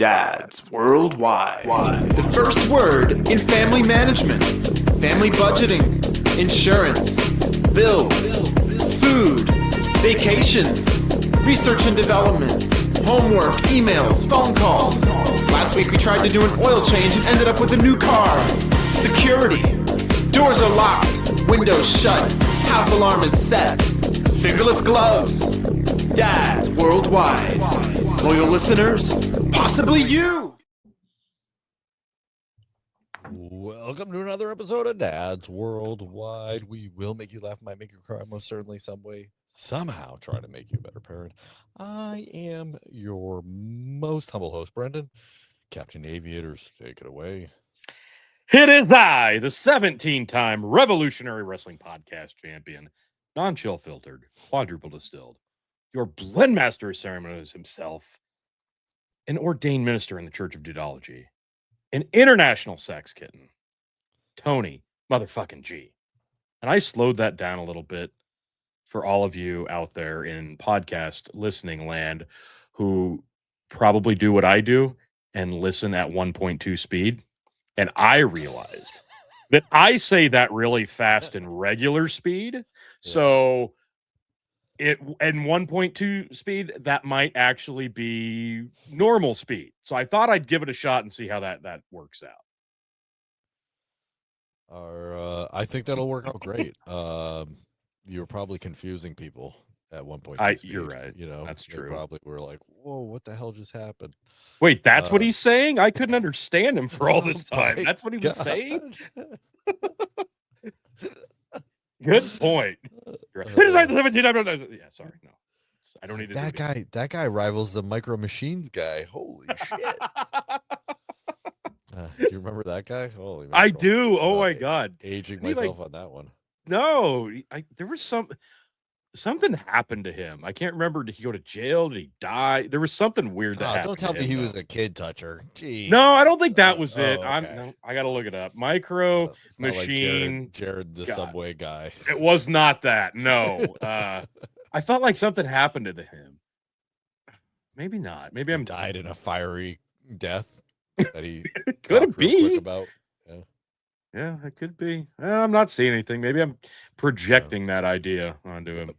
Dads Worldwide. The first word in family management, family budgeting, insurance, bills, food, vacations, research and development, homework, emails, phone calls. Last week we tried to do an oil change and ended up with a new car. Security. Doors are locked, windows shut, house alarm is set. Fingerless gloves. Dads Worldwide. Loyal listeners, possibly you. Welcome to another episode of Dads Worldwide. We will make you laugh, might make you cry, most certainly some way, somehow try to make you a better parent. I am your most humble host, Brendan. Captain Aviators, take it away. It is I, the 17-time Revolutionary Wrestling Podcast champion, non-chill filtered, quadruple distilled, your blendmaster of ceremonies himself, an ordained minister in the Church of Dudology, an international sex kitten, Tony motherfucking G. And I slowed that down a little bit for all of you out there in podcast listening land who probably do what I do and listen at 1.2 speed. And I realized that I say that really fast in regular speed. So it and 1.2 speed, that might actually be normal speed. So I thought I'd give it a shot and see how that works out. I think that'll work out great. You're probably confusing people at 1.2 speed. You're right. You know, that's they true. Probably were like, whoa, what the hell just happened? Wait, that's what he's saying? I couldn't understand him for all this time. my That's what he was saying? God. Good point. Yeah, sorry, no. I don't need to That guy. That guy rivals the Micro Machines guy. Holy shit! Do you remember that guy? Holy, I do. Oh my god, aging myself on that one. No, there was something happened to him. I can't remember. Did he go to jail? Did he die? There was something weird that happened. Don't tell to me him, he was a kid toucher. Jeez. No, I don't think that was it. Okay. I gotta look it up. Micro Machine. Like Jared the Subway guy. It was not that. No. I felt like something happened to him. Maybe not. Maybe He died in a fiery death that he could be about. Yeah, it could be. I'm not seeing anything. Maybe I'm projecting that idea onto him.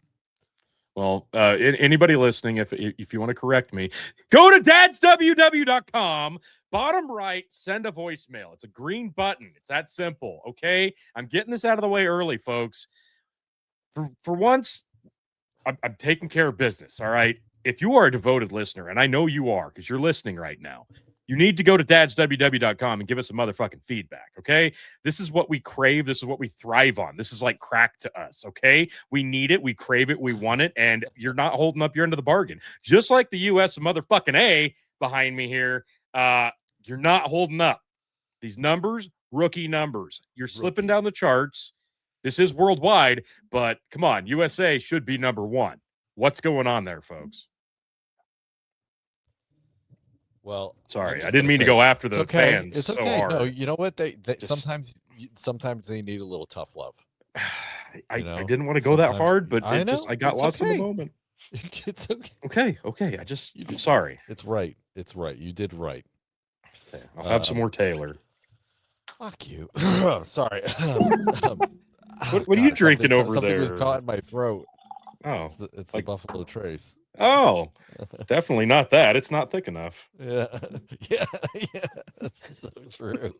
Well, anybody listening, if you want to correct me, go to dadsww.com. Bottom right, send a voicemail. It's a green button. It's that simple. Okay, I'm getting this out of the way early, folks. For once, I'm taking care of business. All right. If you are a devoted listener, and I know you are because you're listening right now, you need to go to dadsww.com and give us some motherfucking feedback, okay? This is what we crave. This is what we thrive on. This is like crack to us, okay? We need it. We crave it. We want it. And you're not holding up your end of the bargain. Just like the U.S. motherfucking A behind me here, you're not holding up. These numbers, rookie numbers. You're slipping down the charts. This is worldwide, but come on, USA should be number one. What's going on there, folks? Well, sorry, I didn't mean to go after the fans it's okay. so hard. No, you know what? They sometimes they need a little tough love. I didn't want to go that hard, but I got lost in the moment. It's okay. Okay. I'm sorry. It's right. You did right. Okay. I'll have some more Taylor. Fuck you. Sorry. What are you drinking over something there? Something was caught in my throat. Oh, it's the Buffalo Trace. Oh, definitely not that. It's not thick enough. Yeah. That's so true.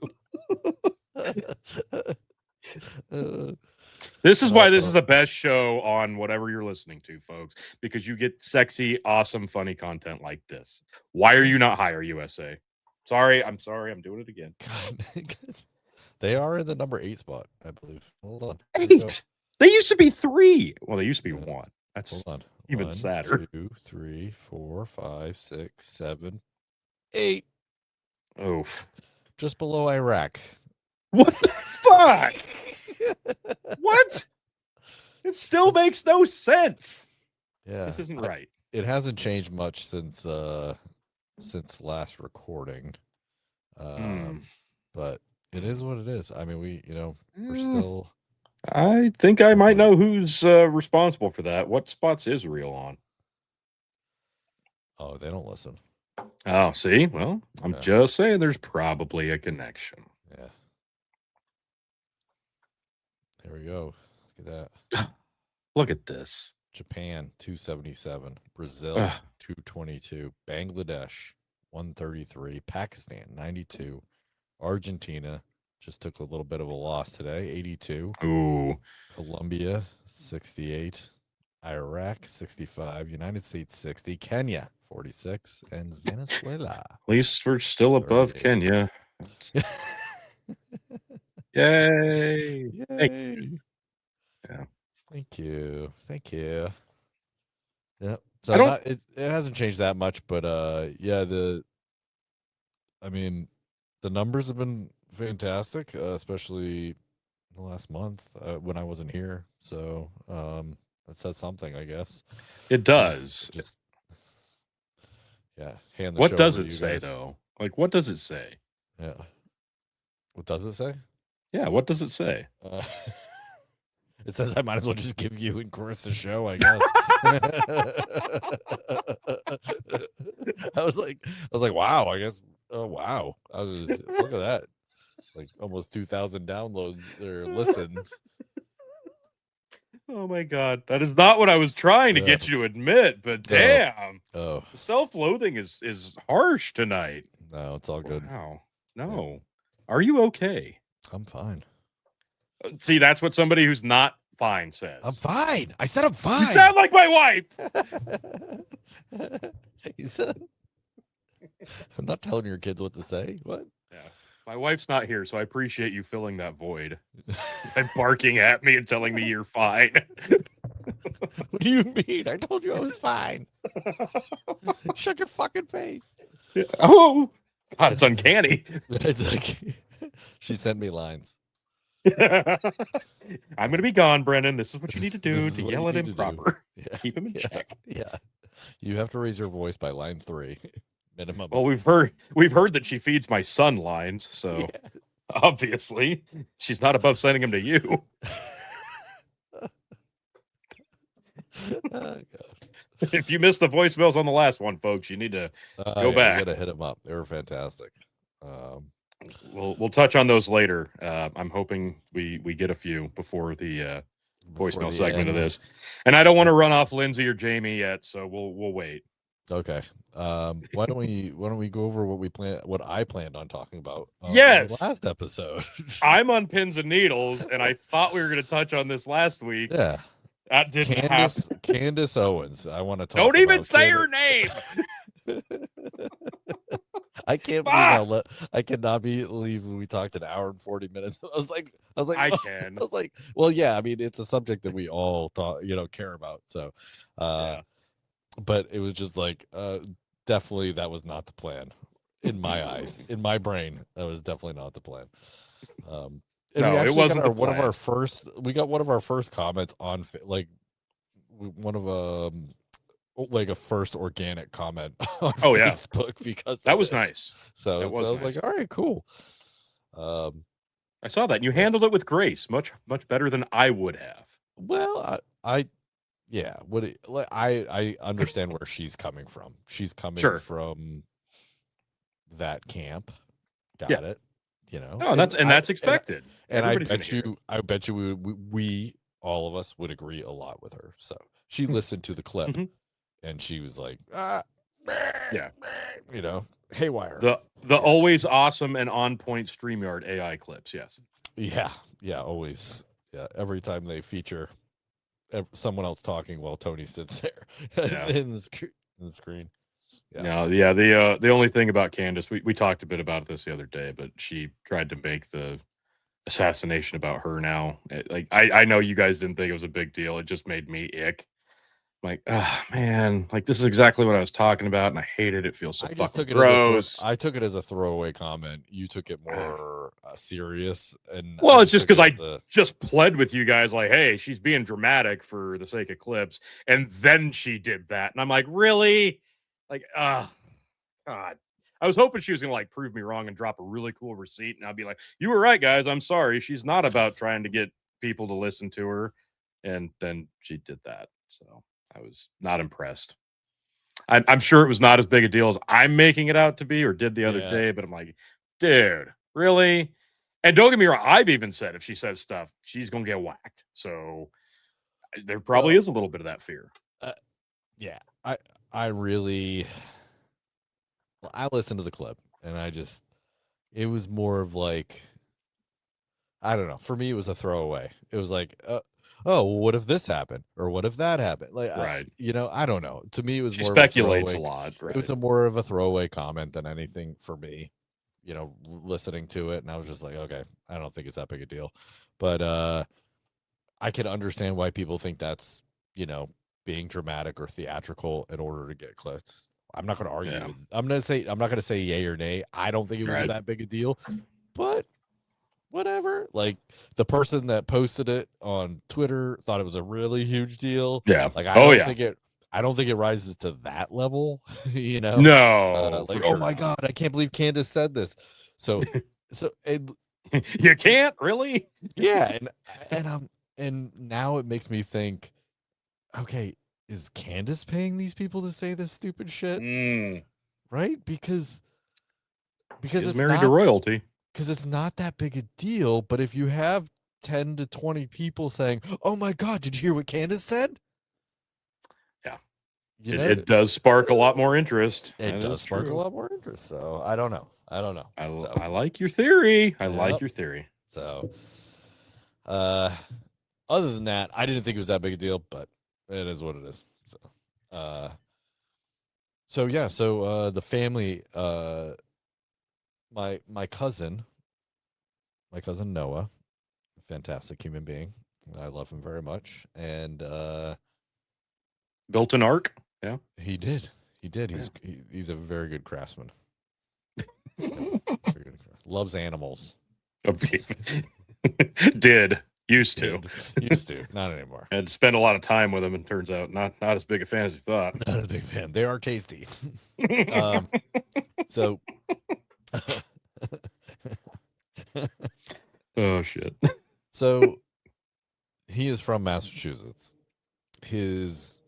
This is why this is the best show on whatever you're listening to, folks, because you get sexy, awesome, funny content like this. Why are you not higher, USA? I'm sorry. I'm doing it again. They are in the number 8 spot, I believe. Hold on. 8. They used to be 3. Well, they used to be 1. That's hold on. Even 1, sadder. 2, 3, 4, 5, 6, 7, 8. Oof. Just below Iraq. What the fuck? What? It still makes no sense. Yeah. This isn't right. It hasn't changed much since last recording. But it is what it is. I mean, we're still. I think I might know who's responsible for that. What spots Israel on? Oh, they don't listen. Oh, see? Well, I'm Yeah. just saying there's probably a connection. Yeah. There we go. Look at that. Look at this. Japan 277, Brazil Ugh. 222, Bangladesh 133, Pakistan 92, Argentina just took a little bit of a loss today, 82, Ooh. Colombia 68, Iraq 65, United States 60, Kenya 46, and Venezuela. At least we're still above 38. Kenya. Yay. Thank Yay. Yeah. Thank you. Thank you. Yep. So I don't- not, it hasn't changed that much, but yeah, the numbers have been fantastic, especially in the last month when I wasn't here. So that says something, I guess. It does. Just yeah. Hand the What show does over to it you say, guys. though? Like, what does it say? Yeah. What does it say? Yeah, what does it say? It says I might as well just give you and Chris a show, I guess. I was like, wow, I guess. Oh wow. Look at that. It's like almost 2,000 downloads or listens. Oh my god. That is not what I was trying to Yeah. get you to admit, but damn. Oh, Self-loathing is harsh tonight. no, it's all good. Wow. No. Are you okay? I'm fine. See, that's what somebody who's not fine says. I'm fine. I said I'm You fine. sound like my wife. He said, I'm not telling your kids what to say. What? Yeah. My wife's not here, so I appreciate you filling that void by barking at me and telling me you're fine. What do you mean? I told you I was fine. Shut your fucking face. Oh, God, it's uncanny. It's like she sent me lines. I'm going to be gone, Brennan. This is what you need to do This is to what yell you at need him to do. proper. Yeah. Keep him in Yeah. check. Yeah. You have to raise your voice by line 3. Minimum. Well, we've heard that she feeds my son lines, so Yeah. obviously she's not above sending them to you. Oh, God. If you missed the voicemails on the last one, folks, you need to Go Yeah, back. You gotta hit them up. They were fantastic. we'll touch on those later. I'm hoping we get a few before the before voicemail the segment of end. this. And I don't want to run off Lindsay or Jamie yet, so we'll wait. Okay. Why don't we go over what I planned on talking about on Yes. the last episode? I'm on pins and needles, and I thought we were going to touch on this last week. Yeah. That didn't happen. Candace Owens. I want to talk Don't even about say Candace- her name. I can't believe I cannot believe we talked an hour and 40 minutes. I was like, I can. I was like, well, yeah, I mean, it's a subject that we all care about. So, Yeah. but it was just like, definitely that was not the plan in my eyes, in my brain. That was definitely not the plan. And No, we it actually wasn't got the one of plan. our first. We got one of our first comments on one of like a first organic comment on Oh, yeah. Facebook because That of was it. nice. So, That was I was nice. like, all right, cool. I saw that. And you handled it with grace, much better than I would have. Well, yeah, I understand where she's coming from. She's coming Sure. from that camp. Got Yeah. it. You know. No, that's expected. And I Everybody's bet gonna hear you, we all of us would agree a lot with her. So she listened to the clip, Mhm. and she was like, Yeah. haywire. The always awesome and on point StreamYard AI clips. Yes. Yeah, always. Yeah, every time they feature someone else talking while Tony sits there Yeah. in the screen. Yeah. No, yeah. The only thing about Candace, we talked a bit about this the other day, but she tried to make the assassination about her now. I know you guys didn't think it was a big deal. It just made me ick. Like, oh man, like this is exactly what I was talking about, and I hate it. It feels so I just fucking took it gross. I took it as a throwaway comment. You took it more serious, and Well, I it's just took it 'cause as Just pled with you guys like, hey, she's being dramatic for the sake of clips, and then she did that, and I'm like, really? Like, God. I was hoping she was gonna like prove me wrong and drop a really cool receipt, and I'd be like, you were right, guys. I'm sorry. She's not about trying to get people to listen to her, and then she did that. So I was not impressed. I'm sure it was not as big a deal as I'm making it out to be or did the other Yeah. day, but I'm like, dude, really? And don't get me wrong, I've even said if she says stuff, she's gonna get whacked. So there probably Well, is a little bit of that fear. Yeah, I really, I listened to the clip and it was more of like, I don't know. For me, it was a throwaway. It was like, oh, what if this happened or what if that happened? Like, Right. I don't know. To me, it was She more of a speculates a throwaway. lot. Right. It was more of a throwaway comment than anything for me. Listening to it, and I was just like, okay, I don't think it's that big a deal. But I can understand why people think that's being dramatic or theatrical in order to get clicks. I'm not going to argue. Yeah. I'm not going to say yay or nay. I don't think it was Right. that big a deal, but whatever. Like the person that posted it on Twitter thought it was a really huge deal. Yeah. Like I don't think it rises to that level. No. Like, for sure oh my not. god, I can't believe Candace said this. So You can't really. yeah, and now it makes me think, okay, is Candace paying these people to say this stupid shit? Right? Because He's it's married not, to royalty. because it's not that big a deal. But if you have 10 to 20 people saying, "Oh my god, did you hear what Candace said?" Yeah. You know, It does spark a lot more interest. it That does is spark a true. lot more interest. So I don't know. I like your theory. I like Yep. your theory. So, other than that, I didn't think it was that big a deal, but it is what it is. So, the family, my cousin Noah, fantastic human being. I love him very much, and Built an ark. Yeah. he did. Yeah. He's a very good craftsman. Loves animals. Used to. Not anymore. Had to spend a lot of time with him, and turns out not as big a fan as he thought. Not a big fan. They are tasty. So Oh shit. so he is from Massachusetts. His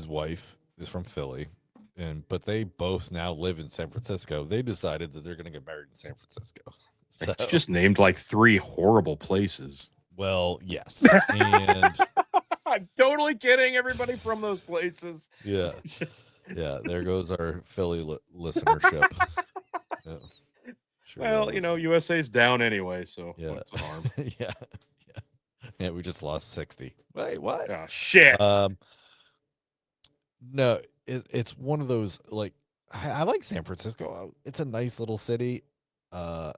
wife is from Philly, but they both now live in San Francisco. They decided that they're going to get married in San Francisco. So, It's just named like 3 horrible places. well, yes, and I'm totally kidding. Everybody from those places. yeah, there goes our Philly listenership. Yeah. Sure Well, goes. USA's down anyway, so Yeah. what's the harm? Yeah, we just lost 60. Wait, what? Oh shit. No, it's one of those, like, I like San Francisco. It's a nice little city, but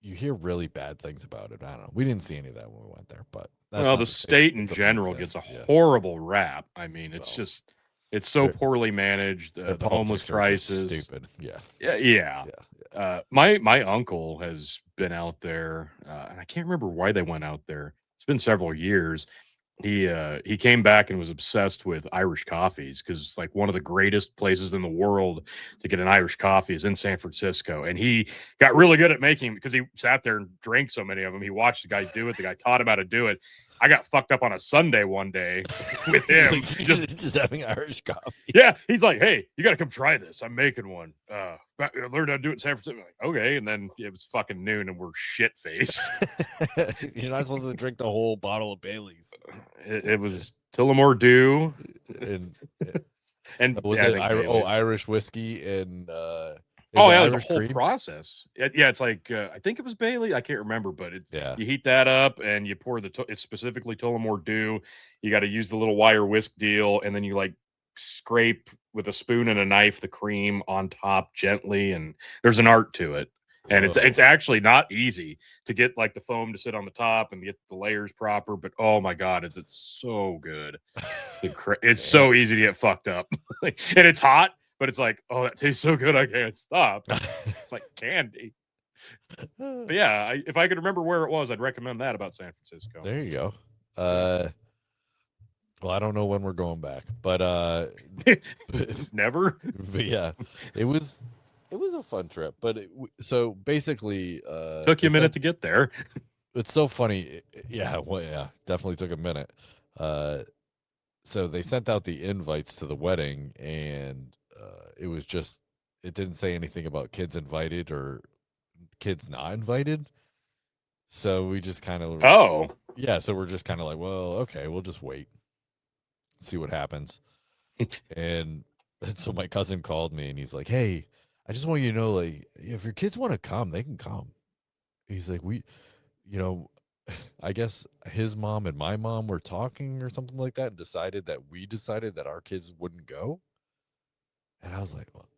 you hear really bad things about it. I don't know. We didn't see any of that when we went there, but that's Well, not the to say state it in doesn't general exist. gets a Yeah. horrible rap. I mean, it's Well, it's so their- poorly managed. Their The homeless politics are just crisis. stupid. Yeah. Yeah. My uncle has been out there, and I can't remember why they went out there. It's been several years. He came back and was obsessed with Irish coffees because like one of the greatest places in the world to get an Irish coffee is in San Francisco, and he got really good at making because he sat there and drank so many of them. He watched the guy do it. The guy taught him how to do it. I got fucked up on a Sunday one day with him. just having Irish coffee. Yeah, he's like, "Hey, you got to come try this. I'm making one. Learn how to do it in San Francisco." I'm like, okay, and then it was fucking noon, and we're shit faced. You're not supposed to drink the whole bottle of Bailey's. It was Tullamore Dew, and Was yeah, I it think Bailey's. Irish whiskey and Oh it yeah, Irish there's a whole creams? process. Yeah, it's like I think it was Bailey. I can't remember, but Yeah. you heat that up and you pour it's specifically Tullamore Dew. You got to use the little wire whisk deal, and then you like scrape with a spoon and a knife the cream on top gently, and there's an art to it. And Whoa. it's actually not easy to get like the foam to sit on the top and get the layers proper. But oh my god, it's so good. It's so easy to get fucked up, and it's hot. But it's like, oh, that tastes so good, I can't stop. It's like candy. But yeah, if I could remember where it was, I'd recommend that about San Francisco. There you go. Well, I don't know when we're going back, but Never. but yeah, it was a fun trip. But so basically, Took you a minute to get there. It's so funny. Yeah, well, yeah, definitely took a minute. so they sent out the invites to the wedding, and it didn't say anything about kids invited or kids not invited. So we just kind of Oh, yeah, so we're just kind of like, well, okay, we'll just wait, see what happens. and so my cousin called me and he's like, hey, I just want you to know, like, if your kids want to come, they can come. He's like, you know, I guess his mom and my mom were talking or something like that and decided that our kids wouldn't go. And I was like, well,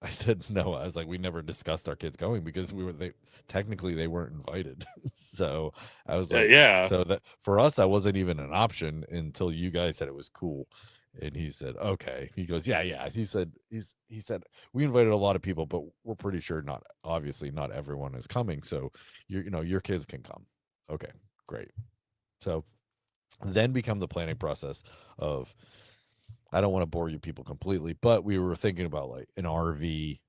I said no. I was like, we never discussed our kids going because technically they weren't invited. So I was like, yeah. so that for us, that wasn't even an option until you guys said it was cool. And he said, okay. He goes, yeah. He said, we invited a lot of people, but we're pretty sure obviously not everyone is coming. So your kids can come. Okay, great. So then become the planning process of, I don't want to bore you people completely, but we were thinking about like an RV,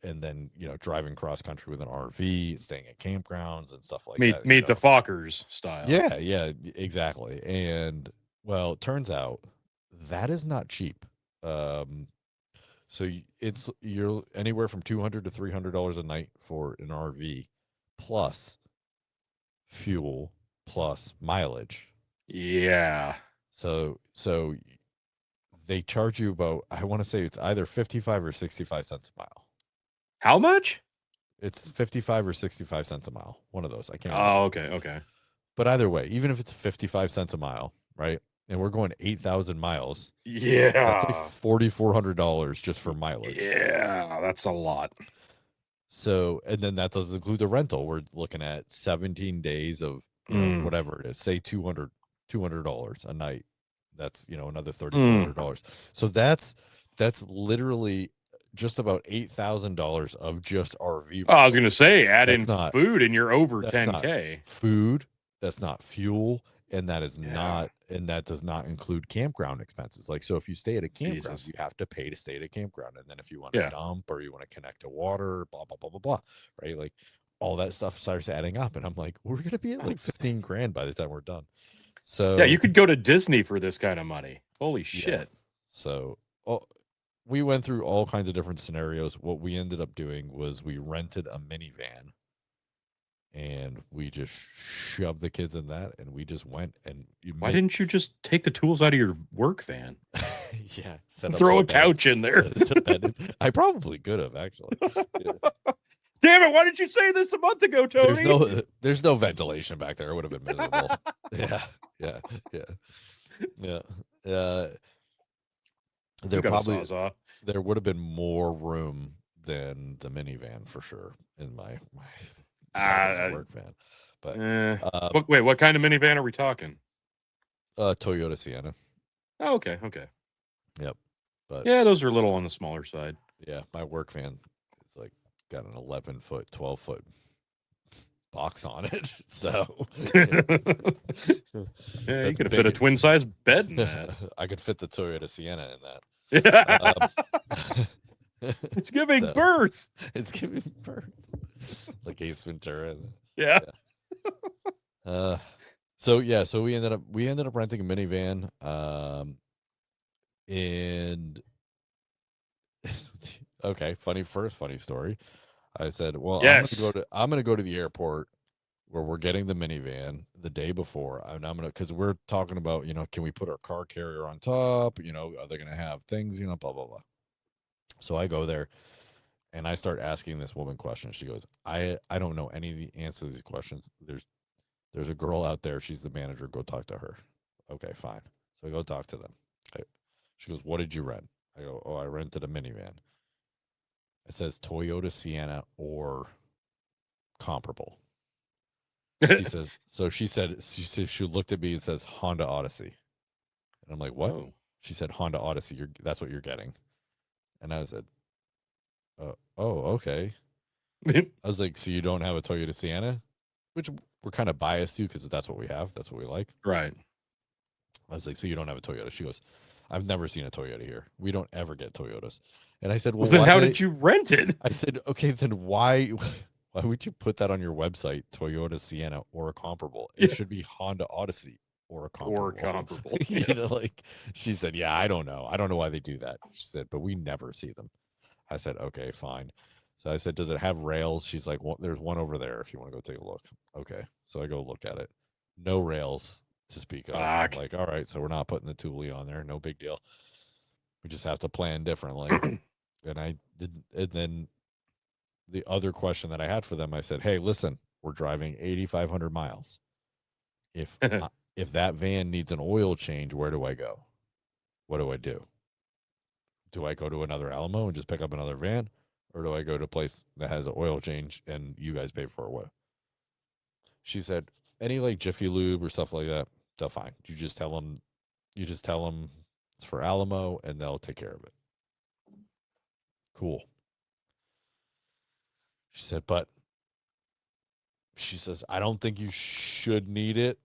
and then driving cross country with an RV, staying at campgrounds and stuff like that. Meet the Fockers style. Yeah, exactly. And well, it turns out that is not cheap. So you're anywhere from $200 to $300 a night for an RV, plus fuel, plus mileage. Yeah. So they charge you about, I want to say it's either 55 or 65 cents a mile. How much? It's 55 or 65 cents a mile. One of those. I can't remember. Oh, okay. But either way, even if it's 55 cents a mile, right? And we're going 8,000 miles. Yeah. That's like $4,400 just for mileage. Yeah, that's a lot. So, and then that doesn't include the rental. We're looking at 17 days of whatever it is, say $200 a night. That's another $3,400. So that's literally just about $8,000 of just RV. Oh, I was going to say, add That's in not food, and you're over that's 10K. not food. That's not fuel, and that is not, and that does not include campground expenses. Like, so if you stay at a campground, Jesus. you have to pay to stay at a campground, and then if you want to dump or you want to connect to water, blah blah blah blah blah, right? Like all that stuff starts adding up, and I'm like, we're gonna be at like 15 grand by the time we're done. So yeah, you could go to Disney for this kind of money. Holy shit. So we went through all kinds of different scenarios. What we ended up doing was we rented a minivan and we just shoved the kids in that and we just went. And why didn't you just take the tools out of your work van? Yeah. Throw a couch in there. I probably could have, actually. Yeah. Damn it, why didn't you say this a month ago, Tony? There's no ventilation back there. It would have been miserable. Yeah. There would have been more room than the minivan for sure in my work van. But wait, what kind of minivan are we talking? Toyota Sienna. Oh, okay. Yep. But yeah, those are a little on the smaller side. Yeah, my work van is like got an 11-foot, 12-foot box on it. So yeah, you could fit a twin size bed in that. I could fit the Toyota Sienna in that. It's giving birth. It's giving birth. Like Ace Ventura. Yeah. So we ended up renting a minivan. And okay, funny story. I said, well, yes. I'm gonna go to the airport where we're getting the minivan the day before. And I'm gonna, because we're talking about, can we put our car carrier on top? Are they gonna have things? Blah blah blah. So I go there and I start asking this woman questions. She goes, I don't know any of the answers to these questions. There's a girl out there. She's the manager. Go talk to her. Okay, fine. So I go talk to them. She goes, what did you rent? I go, oh, I rented a minivan. It says Toyota Sienna or comparable. She looked at me and says Honda Odyssey. And I'm like, what? Oh. She said Honda Odyssey. That's what you're getting. And I said, oh, okay. I was like, so you don't have a Toyota Sienna? Which we're kind of biased to because that's what we have. That's what we like. Right. I was like, so you don't have a Toyota? She goes, I've never seen a Toyota here. We don't ever get Toyotas. And I said, well, then how did you rent it? I said, okay, then why would you put that on your website, Toyota Sienna or a comparable? It should be Honda Odyssey or comparable. Or comparable. You know, like she said, yeah, I don't know why they do that. She said, but we never see them. I said, okay, fine. So I said, does it have rails? She's like, well, there's one over there if you want to go take a look. Okay, so I go look at it. No rails to speak of. I'm Fuck. like, all right, so we're not putting the Thule on there. No big deal. We just have to plan differently. And I didn't. And then the other question that I had for them, I said, hey, listen, we're driving 8,500 miles. If that van needs an oil change, where do I go? What do I do? Do I go to another Alamo and just pick up another van? Or do I go to a place that has an oil change and you guys pay for it? She said, any like Jiffy Lube or stuff like that, they're fine. You just tell them it's for Alamo and they'll take care of it. Cool. She said, but she says, I don't think you should need it,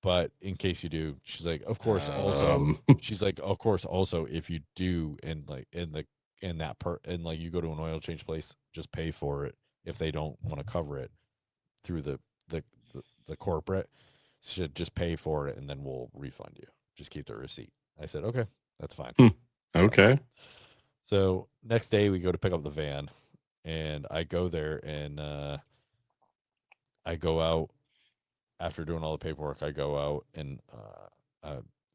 but in case you do, she's like, of course, also, she's like, of course, also, if you do, and like and like you go to an oil change place, just pay for it if they don't want to cover it through the corporate. Should just pay for it and then we'll refund you. Just keep the receipt. I said, okay, that's fine. Okay. So next day we go to pick up the van, and I go there and I go out after doing all the paperwork. I go out and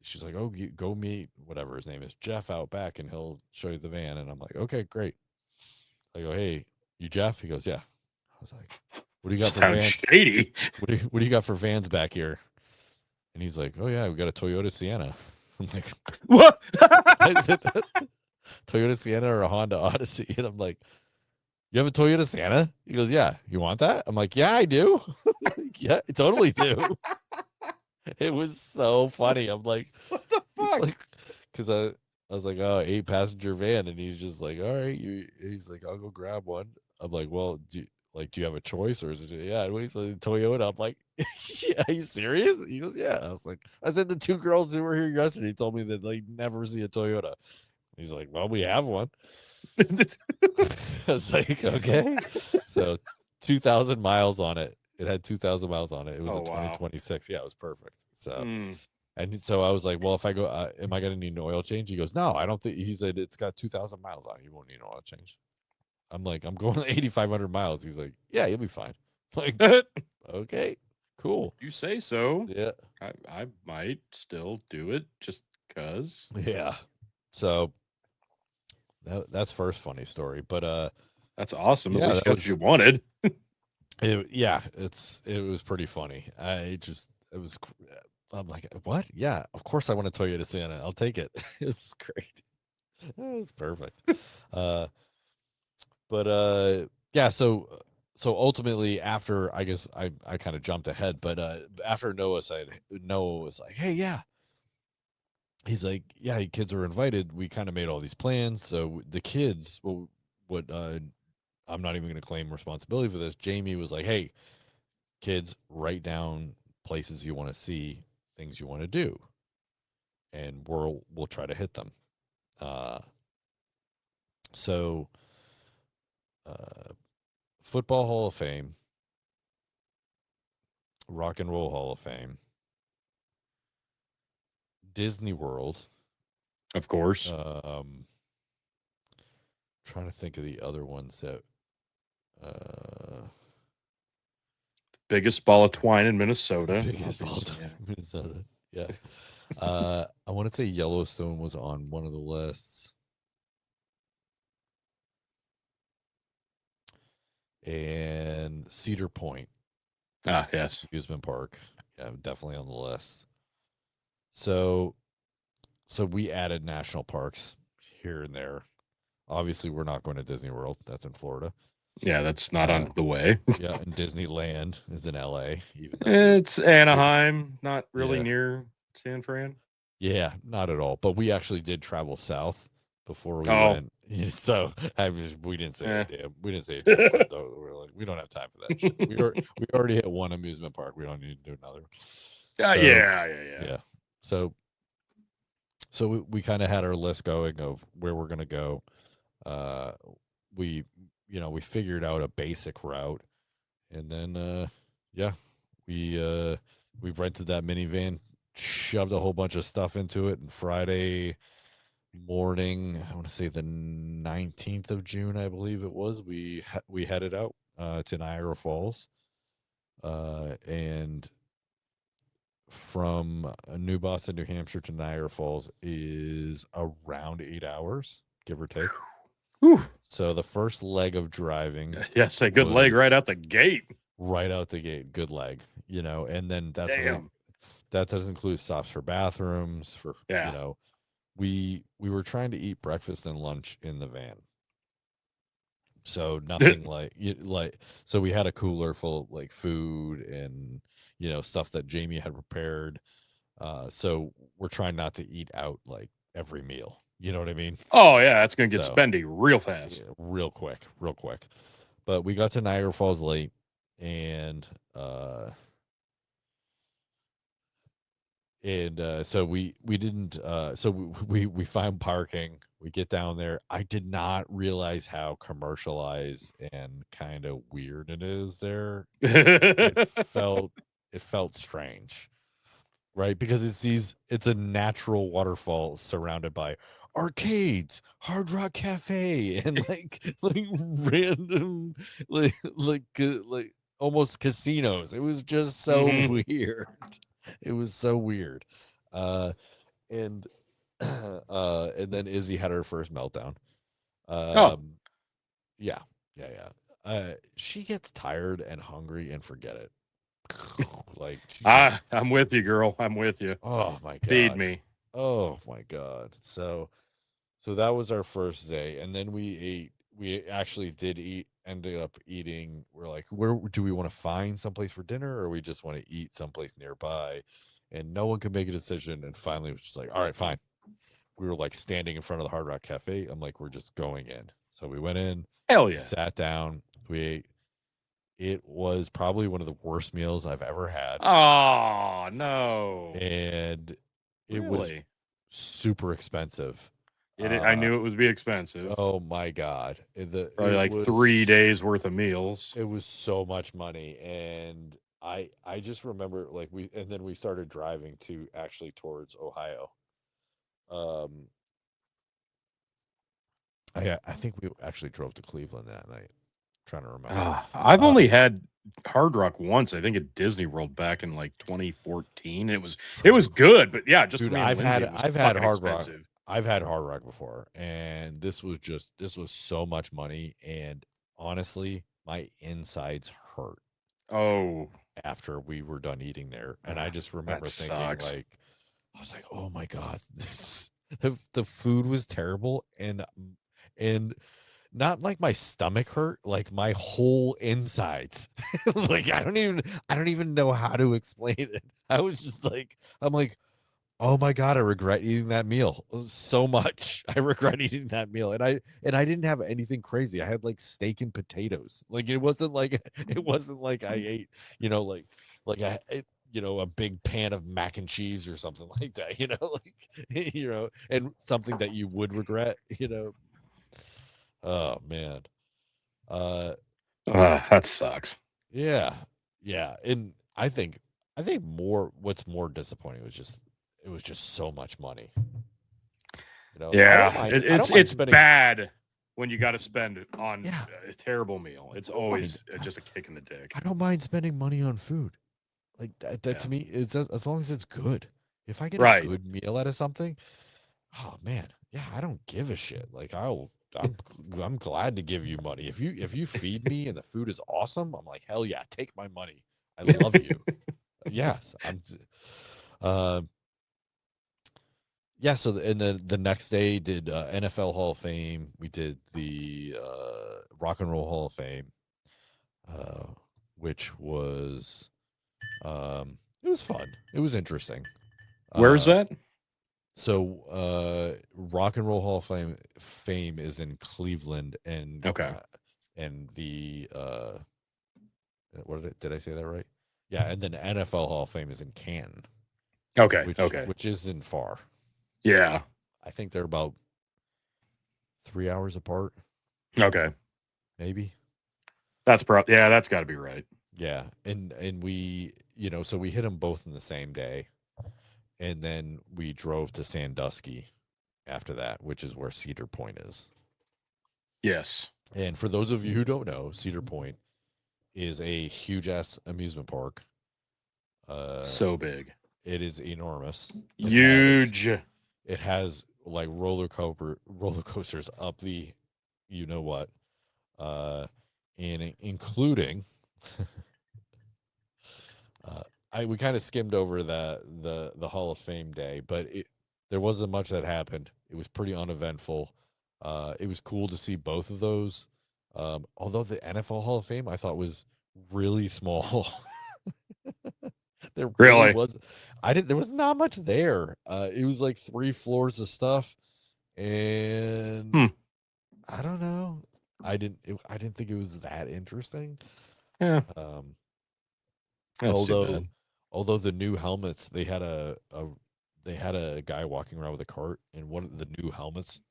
she's like, oh, go meet whatever his name is, Jeff, out back, and he'll show you the van. And I'm like, okay, great. I go, hey, you Jeff? He goes, yeah. I was like, what do you got for vans? Shady. What do you got for vans back here? And he's like, oh yeah, we got a Toyota Sienna. I'm like, What? I said, Toyota Sienna or a Honda Odyssey? And I'm like, you have a Toyota Sienna? He goes, yeah. You want that? I'm like, yeah, I do. Yeah, I totally do. It was so funny. I'm like, What the fuck? Because I was like, oh, 8-passenger van, and he's just like, all right, he's like, I'll go grab one. I'm like, well, do you have a choice, or is it? Yeah, and he's like, Toyota. I'm like, yeah, are you serious? He goes, yeah. I said the two girls who were here yesterday told me that they never see a Toyota. He's like, well, we have one. I was like, okay. So 2,000 miles on it. It had 2,000 miles on it. It was a 2026. Yeah, it was perfect. So, and so I was like, well, if I go, am I going to need an oil change? He goes, no, I don't think. He said it's got 2,000 miles on it. You won't need an oil change. I'm like, I'm going 8,500 miles. He's like, yeah, you'll be fine. I'm like, okay, cool. You say so. Yeah, I might still do it just because. Yeah. So that's first funny story, but that's awesome. Yeah, At least what you wanted. It was pretty funny. I'm like, what? Yeah, of course I want a Toyota Sienna. I'll take it. It's great. It was perfect. But yeah, so ultimately after, I guess I kind of jumped ahead, but after Noah was like, hey, yeah. He's like, yeah, kids are invited. We kind of made all these plans. So the kids, I'm not even going to claim responsibility for this. Jamie was like, hey, kids, write down places you want to see, things you want to do, and we'll try to hit them. So Football Hall of Fame, Rock and Roll Hall of Fame, Disney World, of course. Trying to think of the other ones that biggest ball of twine in Minnesota. Biggest ball of twine in Minnesota. Yeah. I want to say Yellowstone was on one of the lists. And Cedar Point. Yes. Amusement Park. Yeah, definitely on the list. So we added national parks here and there. Obviously, we're not going to Disney World. That's in Florida. Yeah, that's not on the way. Yeah, and Disneyland is in LA. It's Anaheim, not really near San Fran. Yeah, not at all. But we actually did travel south before we went. So we didn't say it. We didn't say it. We're like, we don't have time for that shit. We already hit one amusement park. We don't need to do another. Yeah. So we kind of had our list going of where we're gonna go. We figured out a basic route, and then we rented that minivan shoved a whole bunch of stuff into it. And Friday morning, I want to say the 19th of June, I believe it was, we headed out to Niagara Falls. And from New Boston, New Hampshire to Niagara Falls is around 8 hours, give or take. Whew. So the first leg of driving, Yeah, say good leg right out the gate. right out the gate, good leg, you know, and then that doesn't include stops for bathrooms, for you know, we were trying to eat breakfast and lunch in the van. So nothing so we had a cooler full of like food and, you know, stuff that Jamie had prepared. So we're trying not to eat out like every meal. You know what I mean? Oh yeah, it's gonna get spendy real fast. Yeah, real quick. But we got to Niagara Falls late, and so we didn't so we find parking. We get down there. I did not realize how commercialized and kind of weird it is there. It felt strange, right? Because it's a natural waterfall surrounded by arcades, Hard Rock Cafe, and like random like almost casinos. It was just so weird. It was so weird. And then Izzy had her first meltdown. Yeah. She gets tired and hungry and forget it. Like I'm with you, girl. I'm with you. Oh my god. Feed me. Oh my god. So that was our first day, and then we actually ended up eating. We're like, where do we want to find someplace for dinner, or we just want to eat someplace nearby? And no one could make a decision, and finally it was just like, all right, fine. We were like standing in front of the Hard Rock Cafe. I'm like, we're just going in. So we went in. Hell yeah. Sat down. We ate. It was probably one of the worst meals I've ever had. Oh no. And it was super expensive. I knew it would be expensive. Oh my god. Probably like 3 days worth of meals. It was so much money. And I just remember like then we started driving to actually towards Ohio. I think we actually drove to Cleveland that night. Trying to remember. I've only had Hard Rock once, I think at Disney World back in like 2014. It was good, but yeah, just dude, I've had Hard Rock. I've had Hard Rock before, and this was so much money, and honestly, my insides hurt. Oh, after we were done eating there, and I just remember thinking like, I was like, oh my god, the food was terrible, and not like my stomach hurt, like my whole insides. Like I don't even know how to explain it. I was just like, I'm like, oh my god, I regret eating that meal so much. I regret eating that meal, and I didn't have anything crazy. I had like steak and potatoes. Like it wasn't like I ate, you know, a big pan of mac and cheese or something like that. You know, like and something that you would regret. You know. Oh man. That sucks. Yeah. And I think what's more disappointing was it was just so much money. You know, yeah, it's bad when you got to spend it on a terrible meal. It's always just a kick in the dick. I don't mind spending money on food. Like that to me, it's as long as it's good. If I get a good meal out of something, oh man, yeah, I don't give a shit. Like I'm glad to give you money. If you feed me and the food is awesome, I'm like, hell yeah, take my money. I love you. Yes. Yeah, so the next day did NFL Hall of Fame. We did the Rock and Roll Hall of Fame, which was it was fun. It was interesting. Where is that? So Rock and Roll Hall of Fame is in Cleveland, and and the did I say that right? Yeah, and then NFL Hall of Fame is in Canton. Okay, which isn't far. Yeah, I think they're about 3 hours apart. Okay, maybe. That's that's got to be right. Yeah, and we so we hit them both in the same day, and then we drove to Sandusky after that, which is where Cedar Point is. Yes. And for those of you who don't know, Cedar Point is a huge ass amusement park. So big. It is enormous. Huge. It has like roller coasters up the, you know what, and including. We kind of skimmed over the Hall of Fame day, but there wasn't much that happened. It was pretty uneventful. It was cool to see both of those. Although the NFL Hall of Fame I thought was really small. There Really? was. There was not much there. It was like 3 floors of stuff, and I don't know. I didn't think it was that interesting. Yeah. That's too bad. Although the new helmets, they had a guy walking around with a cart, and one of the new helmets,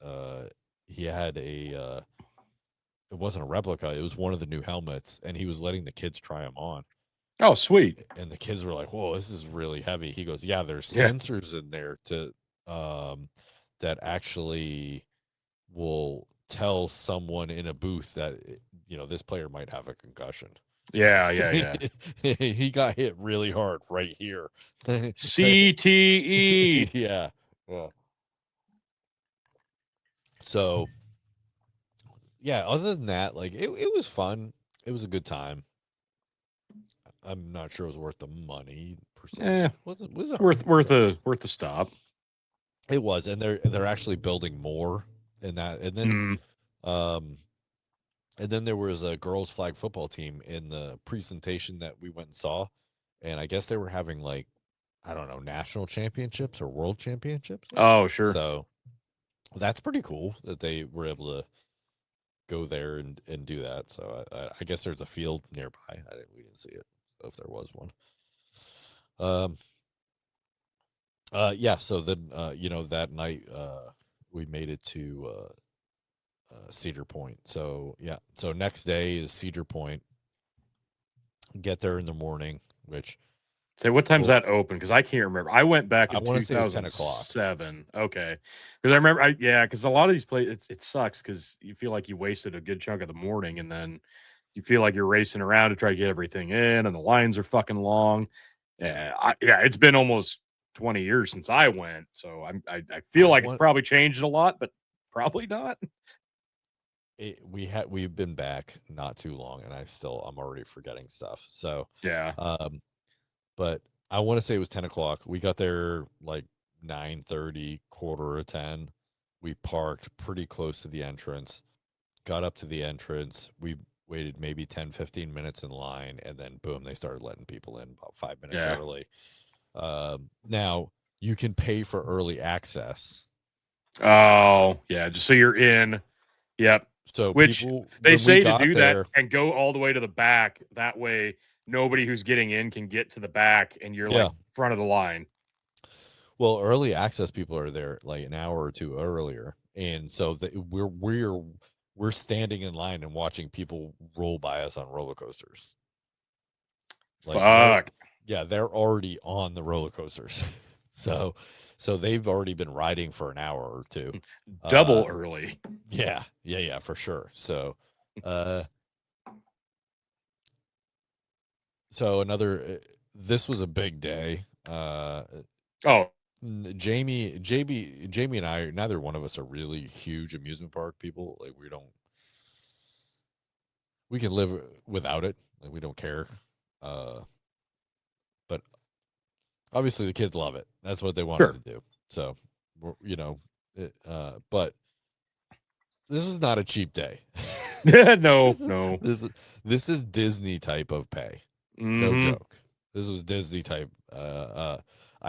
he had it wasn't a replica, it was one of the new helmets, and he was letting the kids try them on. Oh, sweet. And the kids were like, "Whoa, this is really heavy." He goes, "Yeah, there's Yeah. sensors in there to that actually will tell someone in a booth that this player might have a concussion." Yeah. He got hit really hard right here. CTE. Yeah. Well. So, yeah, other than that, like it was fun. It was a good time. I'm not sure it was worth the money per se. Eh, was it worth a stop. It was, and they're actually building more in that. And then and then there was a girls flag football team in the presentation that we went and saw, and I guess they were having like, I don't know, national championships or world championships. Oh, sure. So that's pretty cool that they were able to go there and do that. So I guess there's a field nearby. We didn't see it, so if there was one. Yeah. So then, that night, we made it to Cedar Point. So yeah. So next day is Cedar Point. Get there in the morning, which. Say, what time's that open? Because I can't remember. I went back in 2007. Okay, because I remember. Because a lot of these places, it sucks because you feel like you wasted a good chunk of the morning, and then you feel like you're racing around to try to get everything in, and the lines are fucking long. Yeah, it's been almost 20 years since I went, so I feel like it's probably changed a lot, but probably not. We've been back not too long, and I'm already forgetting stuff. So yeah. But I want to say it was 10 o'clock. We got there like 9:30, 9:45. We parked pretty close to the entrance, got up to the entrance. We waited maybe 10, 15 minutes in line, and then boom, they started letting people in about 5 minutes early. Now, you can pay for early access. Oh, yeah, just so you're in. Yep. So they say to do that and go all the way to the back. That way, nobody who's getting in can get to the back, and you're like front of the line. Well, early access people are there like an hour or two earlier, and so we're standing in line and watching people roll by us on roller coasters. Like, fuck. They're already on the roller coasters, so they've already been riding for an hour or two. Double early. Yeah, for sure. So, this was a big day. Jamie and I, neither one of us are really huge amusement park people. Like we can live without it. Like we don't care. But obviously the kids love it. That's what they wanted to do. So, but this was not a cheap day. No. This is Disney type of pay. No joke. This was Disney type. I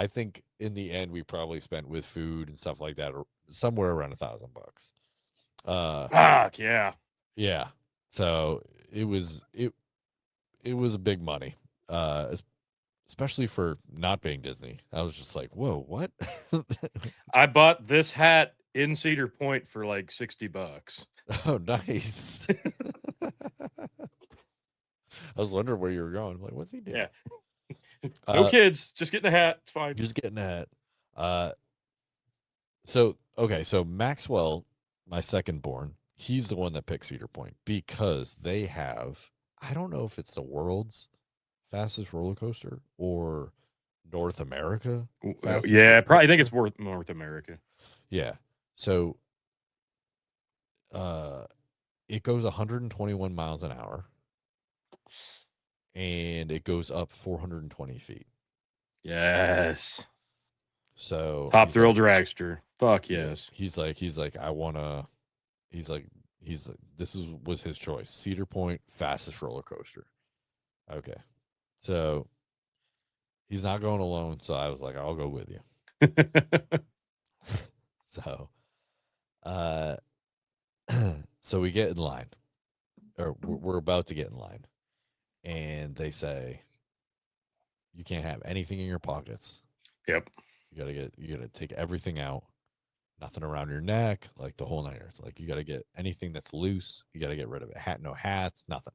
think in the end we probably spent with food and stuff like that somewhere around $1,000. Fuck yeah. Yeah. So it was big money. Especially for not being Disney. I was just like, whoa, what? I bought this hat in Cedar Point for like $60. Oh, nice. I was wondering where you were going. I'm like, what's he doing? Yeah. No kids, just getting a hat. It's fine. Just getting a hat. So okay, so Maxwell, my second born, he's the one that picked Cedar Point because they have, I don't know if it's the world's fastest roller coaster or North America fastest Yeah, roller probably. I think it's coaster. worth North America. Yeah. So uh it goes 121 miles an hour and it goes up 420 feet. Yes. So Top he's thrill like, dragster. Fuck yeah, yes. he's like, I wanna, he's like, this was his choice. Cedar Point, fastest roller coaster. Okay. So he's not going alone. So I was like, I'll go with you. So, uh, so we get in line, or we're about to get in line, and they say, you can't have anything in your pockets. Yep. You gotta take everything out. Nothing around your neck, like the whole nine yards. Like you gotta get anything that's loose. You gotta get rid of it. No hats, nothing.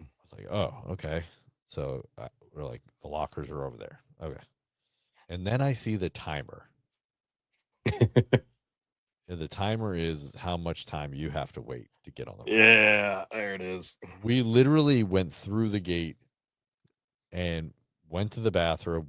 I was like, oh, okay. So we're like, the lockers are over there. Okay. And then I see the timer. And the timer is how much time you have to wait to get on the ride. Yeah, there it is. We literally went through the gate and went to the bathroom,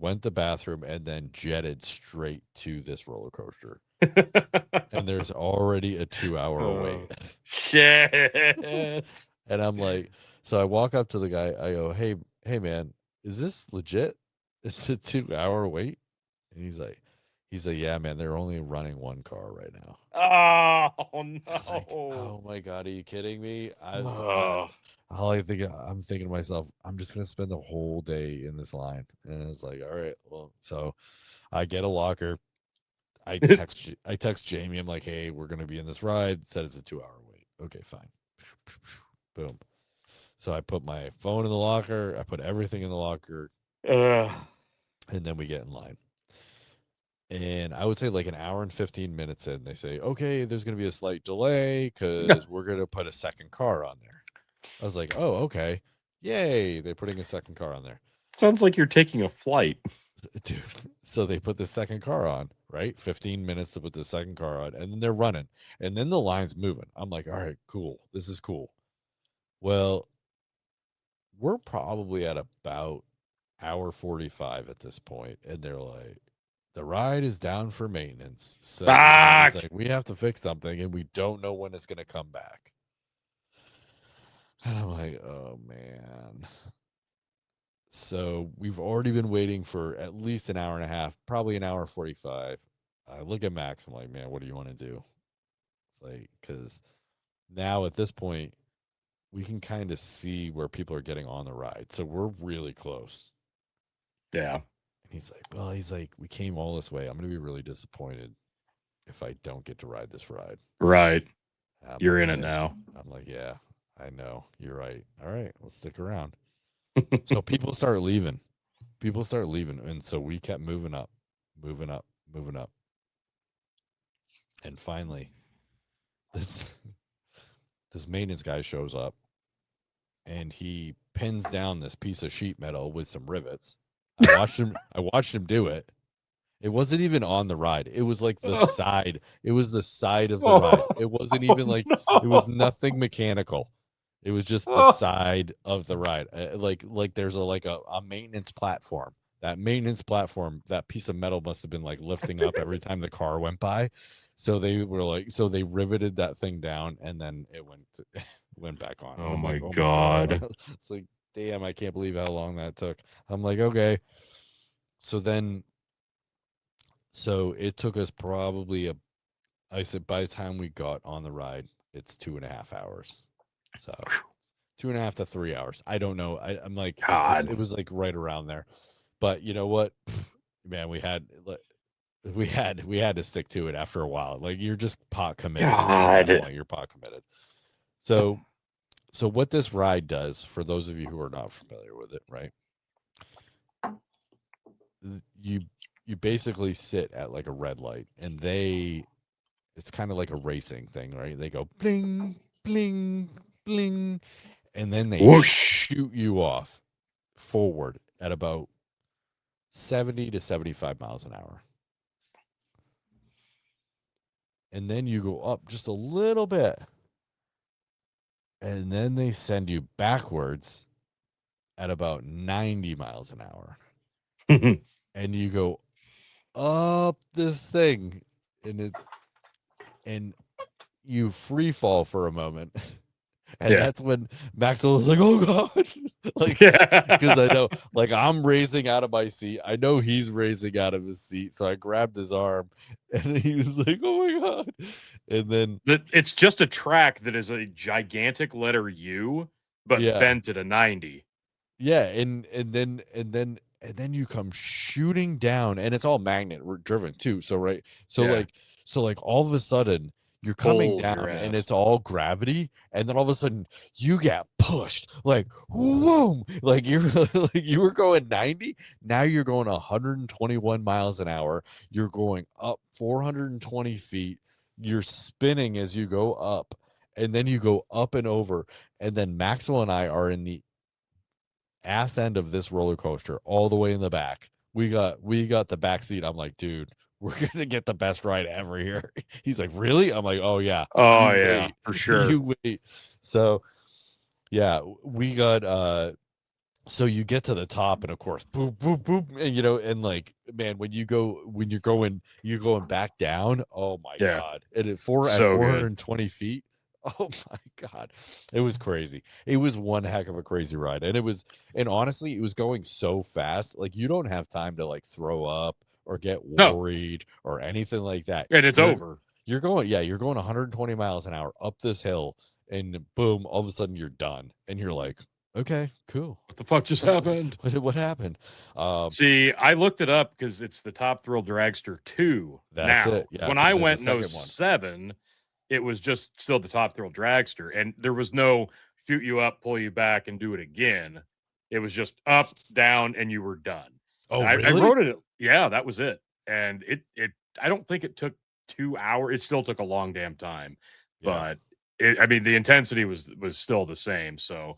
and then jetted straight to this roller coaster. And there's already a 2-hour wait. Shit. And I'm like, so I walk up to the guy. I go, hey, man, is this legit? It's a 2-hour wait. And he's like, yeah, man, they're only running one car right now. Oh no. I was like, oh my God, are you kidding me? Oh. I'm thinking to myself, I'm just gonna spend the whole day in this line. And it's like, all right, well, so I get a locker. I text Jamie. I'm like, hey, we're gonna be in this ride. Said it's a 2-hour wait. Okay, fine. Boom. So I put my phone in the locker. I put everything in the locker, and then we get in line. And I would say like an hour and 15 minutes in, they say, okay, there's going to be a slight delay because we're going to put a second car on there. I was like, oh, okay. Yay. They're putting a second car on there. Sounds like you're taking a flight. Dude. So they put the second car on, right? 15 minutes to put the second car on, and then they're running. And then the line's moving. I'm like, all right, cool. This is cool. Well, we're probably at about hour 45 at this point, and they're like, the ride is down for maintenance. So it's like, we have to fix something, and we don't know when it's going to come back. And I'm like, oh, man. So we've already been waiting for at least an hour and a half, probably an hour 45. I look at Max. I'm like, man, what do you want to do? It's like, because now at this point, we can kind of see where people are getting on the ride. So we're really close. Yeah. And he's like, we came all this way. I'm going to be really disappointed if I don't get to ride this ride. Right. You're like, in it now. I'm like, yeah, I know. You're right. All right, let's stick around. So people start leaving. And so we kept moving up. And finally, this maintenance guy shows up, and he pins down this piece of sheet metal with some rivets. I watched him do it. It wasn't even on the ride. It was like the side. It was the side of the ride. It wasn't even like, it was nothing mechanical. It was just the side of the ride. Like there's a maintenance platform. That maintenance platform, that piece of metal must have been like lifting up every time the car went by. So they riveted that thing down, and then it went back on. Oh my God. It's like, damn, I can't believe how long that took. I'm like, okay. So it took us probably I said by the time we got on the ride, it's 2.5 hours. So 2.5 to 3 hours. I don't know. I'm like, it was like right around there. But you know what, man, we had to stick to it after a while. Like, you're just pot committed. You're pot committed. So what this ride does, for those of you who are not familiar with it, right? You basically sit at like a red light, and it's kind of like a racing thing, right? They go bling, bling, bling, and then they shoot you off forward at about 70 to 75 miles an hour. and then you go up just a little bit, and then they send you backwards at about 90 miles an hour, and you go up this thing, and you free fall for a moment. And Yeah. that's when Maxwell was like, "Oh God!" Like, Yeah. because I know, like, I'm raising out of my seat. I know he's raising out of his seat, so I grabbed his arm, and he was like, "Oh my God!" And then, It's just a track that is a gigantic letter U, but yeah, bent at a 90. yeah, and then you come shooting down, and it's all magnet driven too. So right, Yeah. so like all of a sudden you're coming Pulls your down, and ass. it's all gravity, and then all of a sudden you get pushed like whoom, like you're like you were going 90, now you're going 121 miles an hour. You're going up 420 feet. You're spinning as you go up, and then you go up and over, and then Maxwell and I are in the ass end of this roller coaster all the way in the back. We got the back seat. I'm like, dude, we're gonna get the best ride ever here. He's like, really? I'm like, oh yeah. Oh You yeah, wait. for sure. You wait. So yeah, we got so you get to the top, and of course, boop, boop, boop, and and like, man, when you're going back down, oh my Yeah. God. And at So good. 420 feet, oh my God, it was crazy. It was one heck of a crazy ride. And honestly, it was going so fast, like you don't have time to like throw up or get No. worried or anything like that. And it's over. You're going 120 miles an hour up this hill, and boom, all of a sudden you're done, and you're like, okay, cool. What the fuck just happened? What happened? See, I looked it up because it's the Top Thrill Dragster 2. That's now. it. Yeah, when 'cause I it's the went second in one. 07, it was just still the Top Thrill Dragster, and there was no shoot you up, pull you back, and do it again. It was just up, down, and you were done. Oh, I really? wrote it. Yeah, that was it. And it I don't think it took 2 hours. It still took a long damn time, Yeah. but I mean, the intensity was still the same. So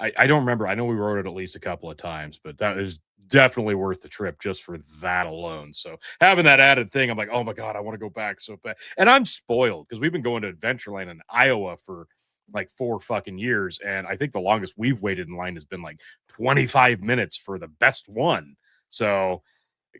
I don't remember. I know we wrote it at least a couple of times, but that is definitely worth the trip just for that alone. So having that added thing, I'm like, oh my God, I want to go back so bad. And I'm spoiled because we've been going to Adventureland in Iowa for like 4 fucking years. And I think the longest we've waited in line has been like 25 minutes for the best one. So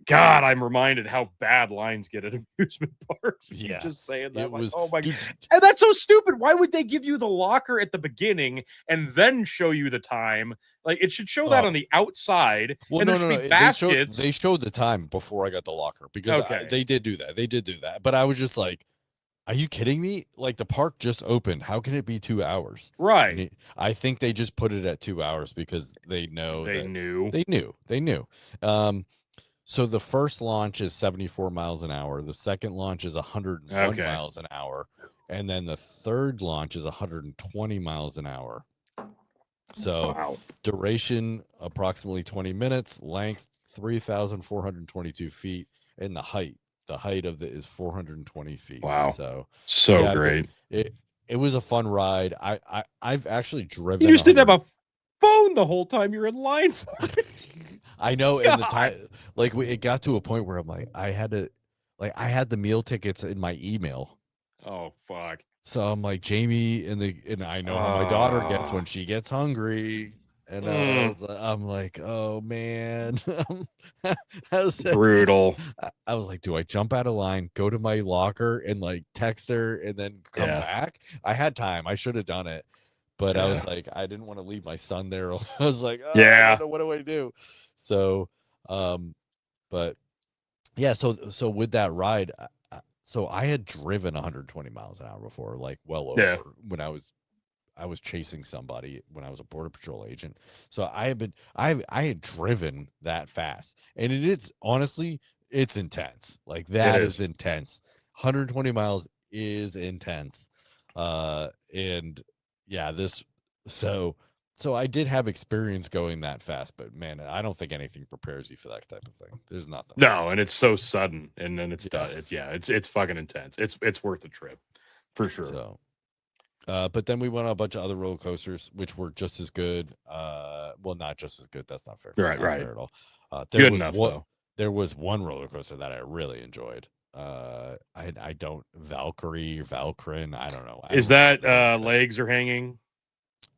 God, I'm reminded how bad lines get at amusement parks. Yeah. Just saying that. It was, oh my dude, And that's so stupid. Why would they give you the locker at the beginning and then show you the time? Like it should show that on the outside. Well, and no, there no, should be no. baskets. They showed the time before I got the locker, because Okay. they did do that. They did do that. But I was just like, are you kidding me? Like, the park just opened. How can it be 2 hours? Right. I think they just put it at 2 hours because they know They knew. They knew. So the first launch is 74 miles an hour. The second launch is 101 miles an hour. And then the third launch is 120 miles an hour. So Wow. duration, approximately 20 minutes. Length, 3,422 feet. And the height of it is 420 feet. Wow. So yeah, great. It was a fun ride. I've actually driven. You just didn't have a phone the whole time you're in line for it. I know, and the time, like, it got to a point where I'm like, I had the meal tickets in my email. Oh fuck! So I'm like, Jamie, and I know how my daughter gets when she gets hungry, and I'm like, oh man, Brutal. I was like, do I jump out of line, go to my locker, and like text her, and then come back? I had time. I should have done it. But I was like, I didn't want to leave my son there. I was like, oh, I don't know, what do I do? So, but yeah, so with that ride, so I had driven 120 miles an hour before, like well over, when I was chasing somebody when I was a Border Patrol agent. So I had driven that fast, and it is, honestly, it's intense. Like, that is intense. 120 miles is intense. And yeah, so I did have experience going that fast, but man, I don't think anything prepares you for that type of thing. There's nothing. No, and it's so sudden, and then it's done. It's fucking intense. It's worth the trip for sure. So, but then we went on a bunch of other roller coasters, which were just as good. Well, not just as good. That's not fair. Right, not fair at all. Good enough, though. There was one roller coaster that I really enjoyed. I don't Valkyrin. I don't know. Is that legs are hanging?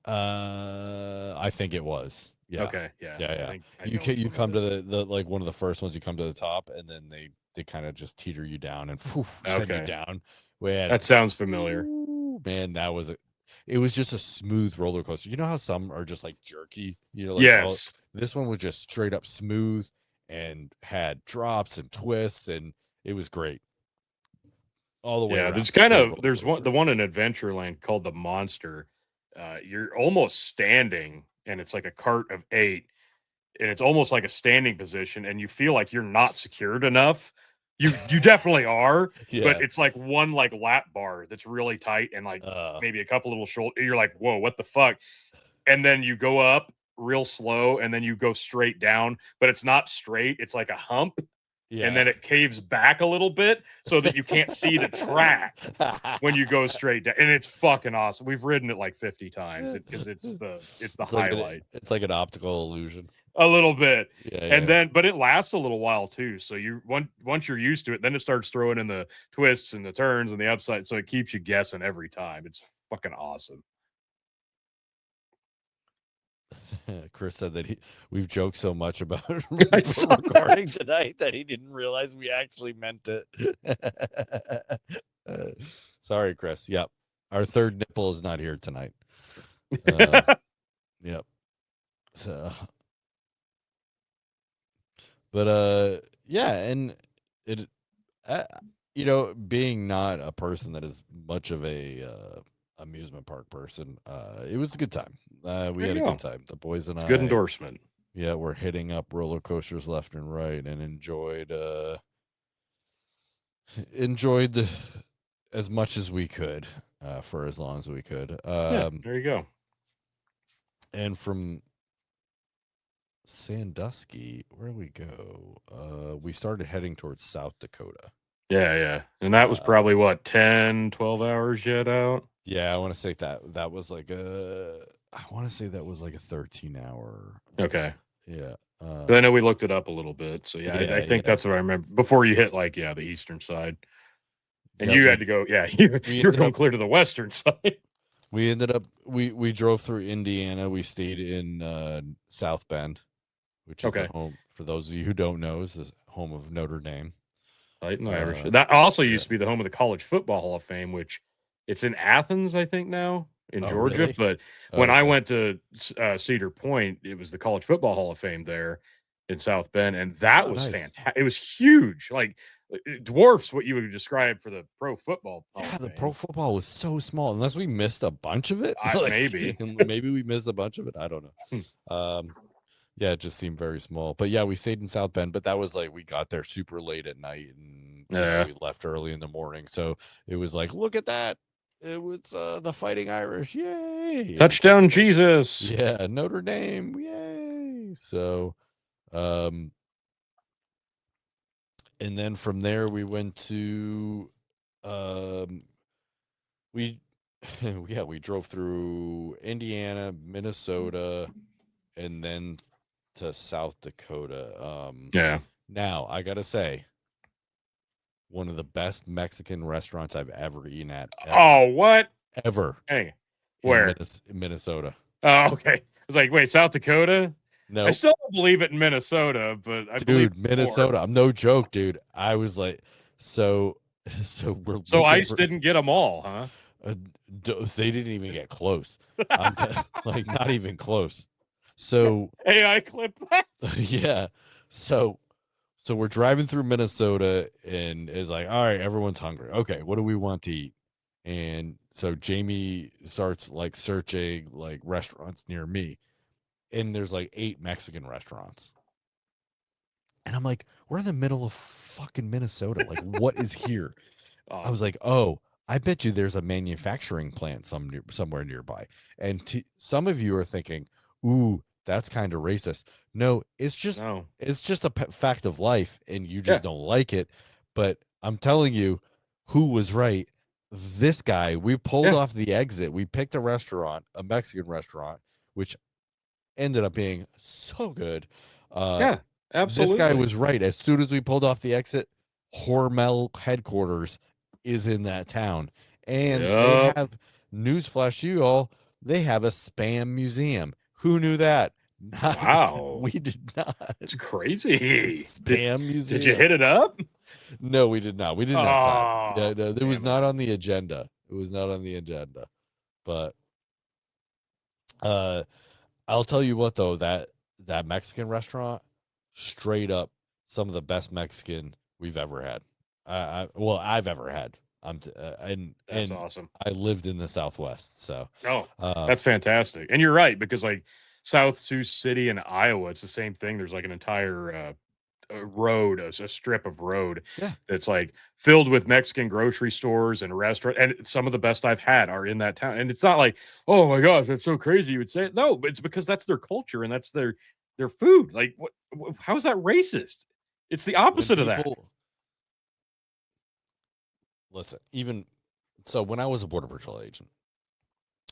I think it was. Yeah. Okay. Yeah. Yeah. I You know which you one come that to is. the like one of the first ones. You come to the top, and then they kind of just teeter you down and send you Okay. down. Man, That sounds familiar. man, it was just a smooth roller coaster. You know how some are just like jerky. You know, like Yes. this one was just straight up smooth and had drops and twists, and it was great all the way Yeah. around. There's Great roller the coaster. one in Adventureland called the Monster. You're almost standing, and it's like a cart of 8, and it's almost like a standing position, and you feel like you're not secured enough. You definitely are, Yeah. but it's like one like lap bar that's really tight, and like maybe a couple little shoulder. You're like, whoa, what the fuck? And then you go up real slow, and then you go straight down, but it's not straight. It's like a hump, Yeah. and then it caves back a little bit so that you can't see the track when you go straight down. And it's fucking awesome. We've ridden it like 50 times because it's the highlight. It's like an optical illusion. A little bit. Yeah. And then but it lasts a little while too. So you once you're used to it, then it starts throwing in the twists and the turns and the upside. So it keeps you guessing every time. It's fucking awesome. Chris said that we've joked so much about recording tonight that he didn't realize we actually meant it. Sorry, Chris. Yep. Our third nipple is not here tonight. Yep. So, but yeah, and it, you know, being not a person that is much of a amusement park person, it was a good time. We had a good time. The boys and I. Good endorsement. Yeah, we're hitting up roller coasters left and right, and enjoyed as much as we could for as long as we could. There you go. And from Sandusky, where do we go? We started heading towards South Dakota. Yeah. And that was probably what, 10, 12 hours yet out? Yeah, I want to say that was like a 13-hour. Okay. Yeah. But I know we looked it up a little bit. So I think that's what I remember before you hit like the eastern side. And you had to go, you were going clear to the western side. We ended up we drove through Indiana. We stayed in South Bend, which is the home, for those of you who don't know, is the home of Notre Dame. Titan Irish. That also used to be the home of the College Football Hall of Fame, which it's in Athens, I think now, in Georgia. Really? But when I went to Cedar Point, it was the College Football Hall of Fame there in South Bend, and that was fantastic. It was huge, like it dwarfs what you would describe for the Pro Football Hall of the Fame. Pro Football was so small, unless we missed a bunch of it. Maybe we missed a bunch of it. I don't know. Yeah, it just seemed very small. But yeah, we stayed in South Bend, but that was like we got there super late at night, and we left early in the morning. So it was like, look at that. It was the Fighting Irish. Yay. Touchdown Jesus. Yeah, Notre Dame. Yay. So and then from there we went to we drove through Indiana, Minnesota, and then to South Dakota. Now I gotta say, one of the best Mexican restaurants I've ever eaten at. What? Ever. Hey, where? Minnesota. Oh, okay. I was like, wait, South Dakota? No, I still don't believe it in Minnesota, but I believe Minnesota. I'm no joke, dude. I was like, so ICE didn't get them all, huh? They didn't even get close. Like not even close. So AI clip. Yeah. So we're driving through Minnesota, and is like, all right, everyone's hungry. Okay, what do we want to eat? And so Jamie starts like searching like restaurants near me, and there's like 8 Mexican restaurants. And I'm like, we're in the middle of fucking Minnesota. Like, what is here? I was like, oh, I bet you there's a manufacturing plant somewhere nearby. And some of you are thinking, ooh, that's kind of racist. No, it's just a fact of life, and you just don't like it. But I'm telling you, who was right? This guy. We pulled off the exit. We picked a restaurant, a Mexican restaurant, which ended up being so good. Absolutely. This guy was right. As soon as we pulled off the exit, Hormel headquarters is in that town. And they Yep. have, newsflash to you all, they have a spam museum. Who knew that? Wow. We did not. It's crazy. Spam museum. Did you hit it up? No, we did not. We didn't have time. Yeah, Oh, no, it was damn not it. on the agenda. It was not on the agenda. But I'll tell you what though, that Mexican restaurant, straight up some of the best Mexican we've ever had. I've ever had. And That's awesome. I lived in the Southwest, so Oh, that's fantastic. And you're right, because like South Sioux City in Iowa, it's the same thing. There's like an entire a road, a strip of road Yeah. that's like filled with Mexican grocery stores and restaurant. And some of the best I've had are in that town. And it's not like, oh my gosh, that's so crazy. You would say it. No, but it's because that's their culture and that's their food. Like, how is that racist? It's the opposite of that. Listen, even so, when I was a Border Patrol agent,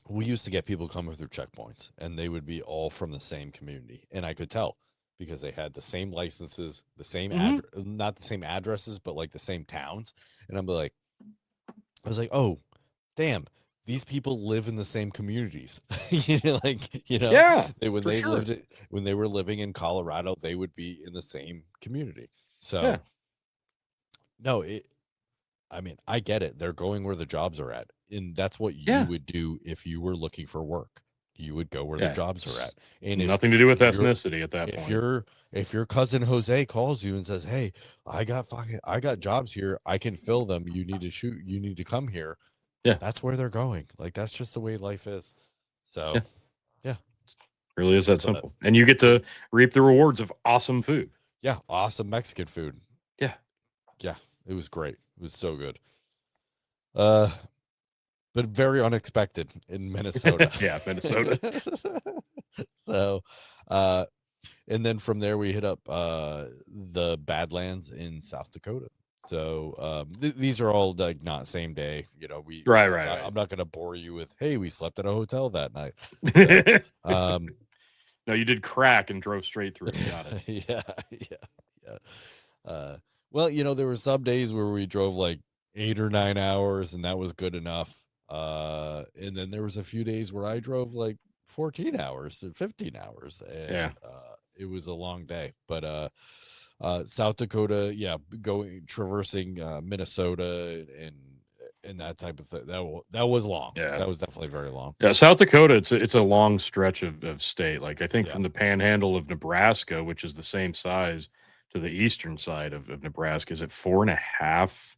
we used to get people coming through checkpoints, and they would be all from the same community, and I could tell because they had the same licenses, the same not the same addresses, but like the same towns. And I was like, oh, damn, these people live in the same communities. Yeah, when they were living in Colorado, they would be in the same community. So, Yeah. no, I mean, I get it. They're going where the jobs are at. And that's what Yeah. you would do if you were looking for work. You would go where the Yeah. jobs are at. And Nothing to do with you're- ethnicity at that point. if your cousin Jose calls you and says, "Hey, I got jobs here. I can fill them. You need to come here." Yeah. That's where they're going. Like, that's just the way life is. So, yeah. Really is that But- simple. And you get to reap the rewards of awesome food. Yeah, awesome Mexican food. Yeah. Yeah, it was great. It was so good. But very unexpected in Minnesota. Yeah, Minnesota. So, and then from there we hit up the Badlands in South Dakota. So these are all like not same day. Right. I'm not going to bore you with, hey, we slept at a hotel that night. No, you did crack and drove straight through. Got it. Yeah. Well, there were some days where we drove like 8 or 9 hours, and that was good enough. And then there was a few days where I drove like 14 hours to 15 hours, and it was a long day. But South Dakota, traversing Minnesota and that type of thing, that was long. Yeah, that was definitely very long. Yeah, South Dakota, it's a long stretch of state. Like I think Yeah. from the panhandle of Nebraska, which is the same size to the eastern side of Nebraska, is it 4.5?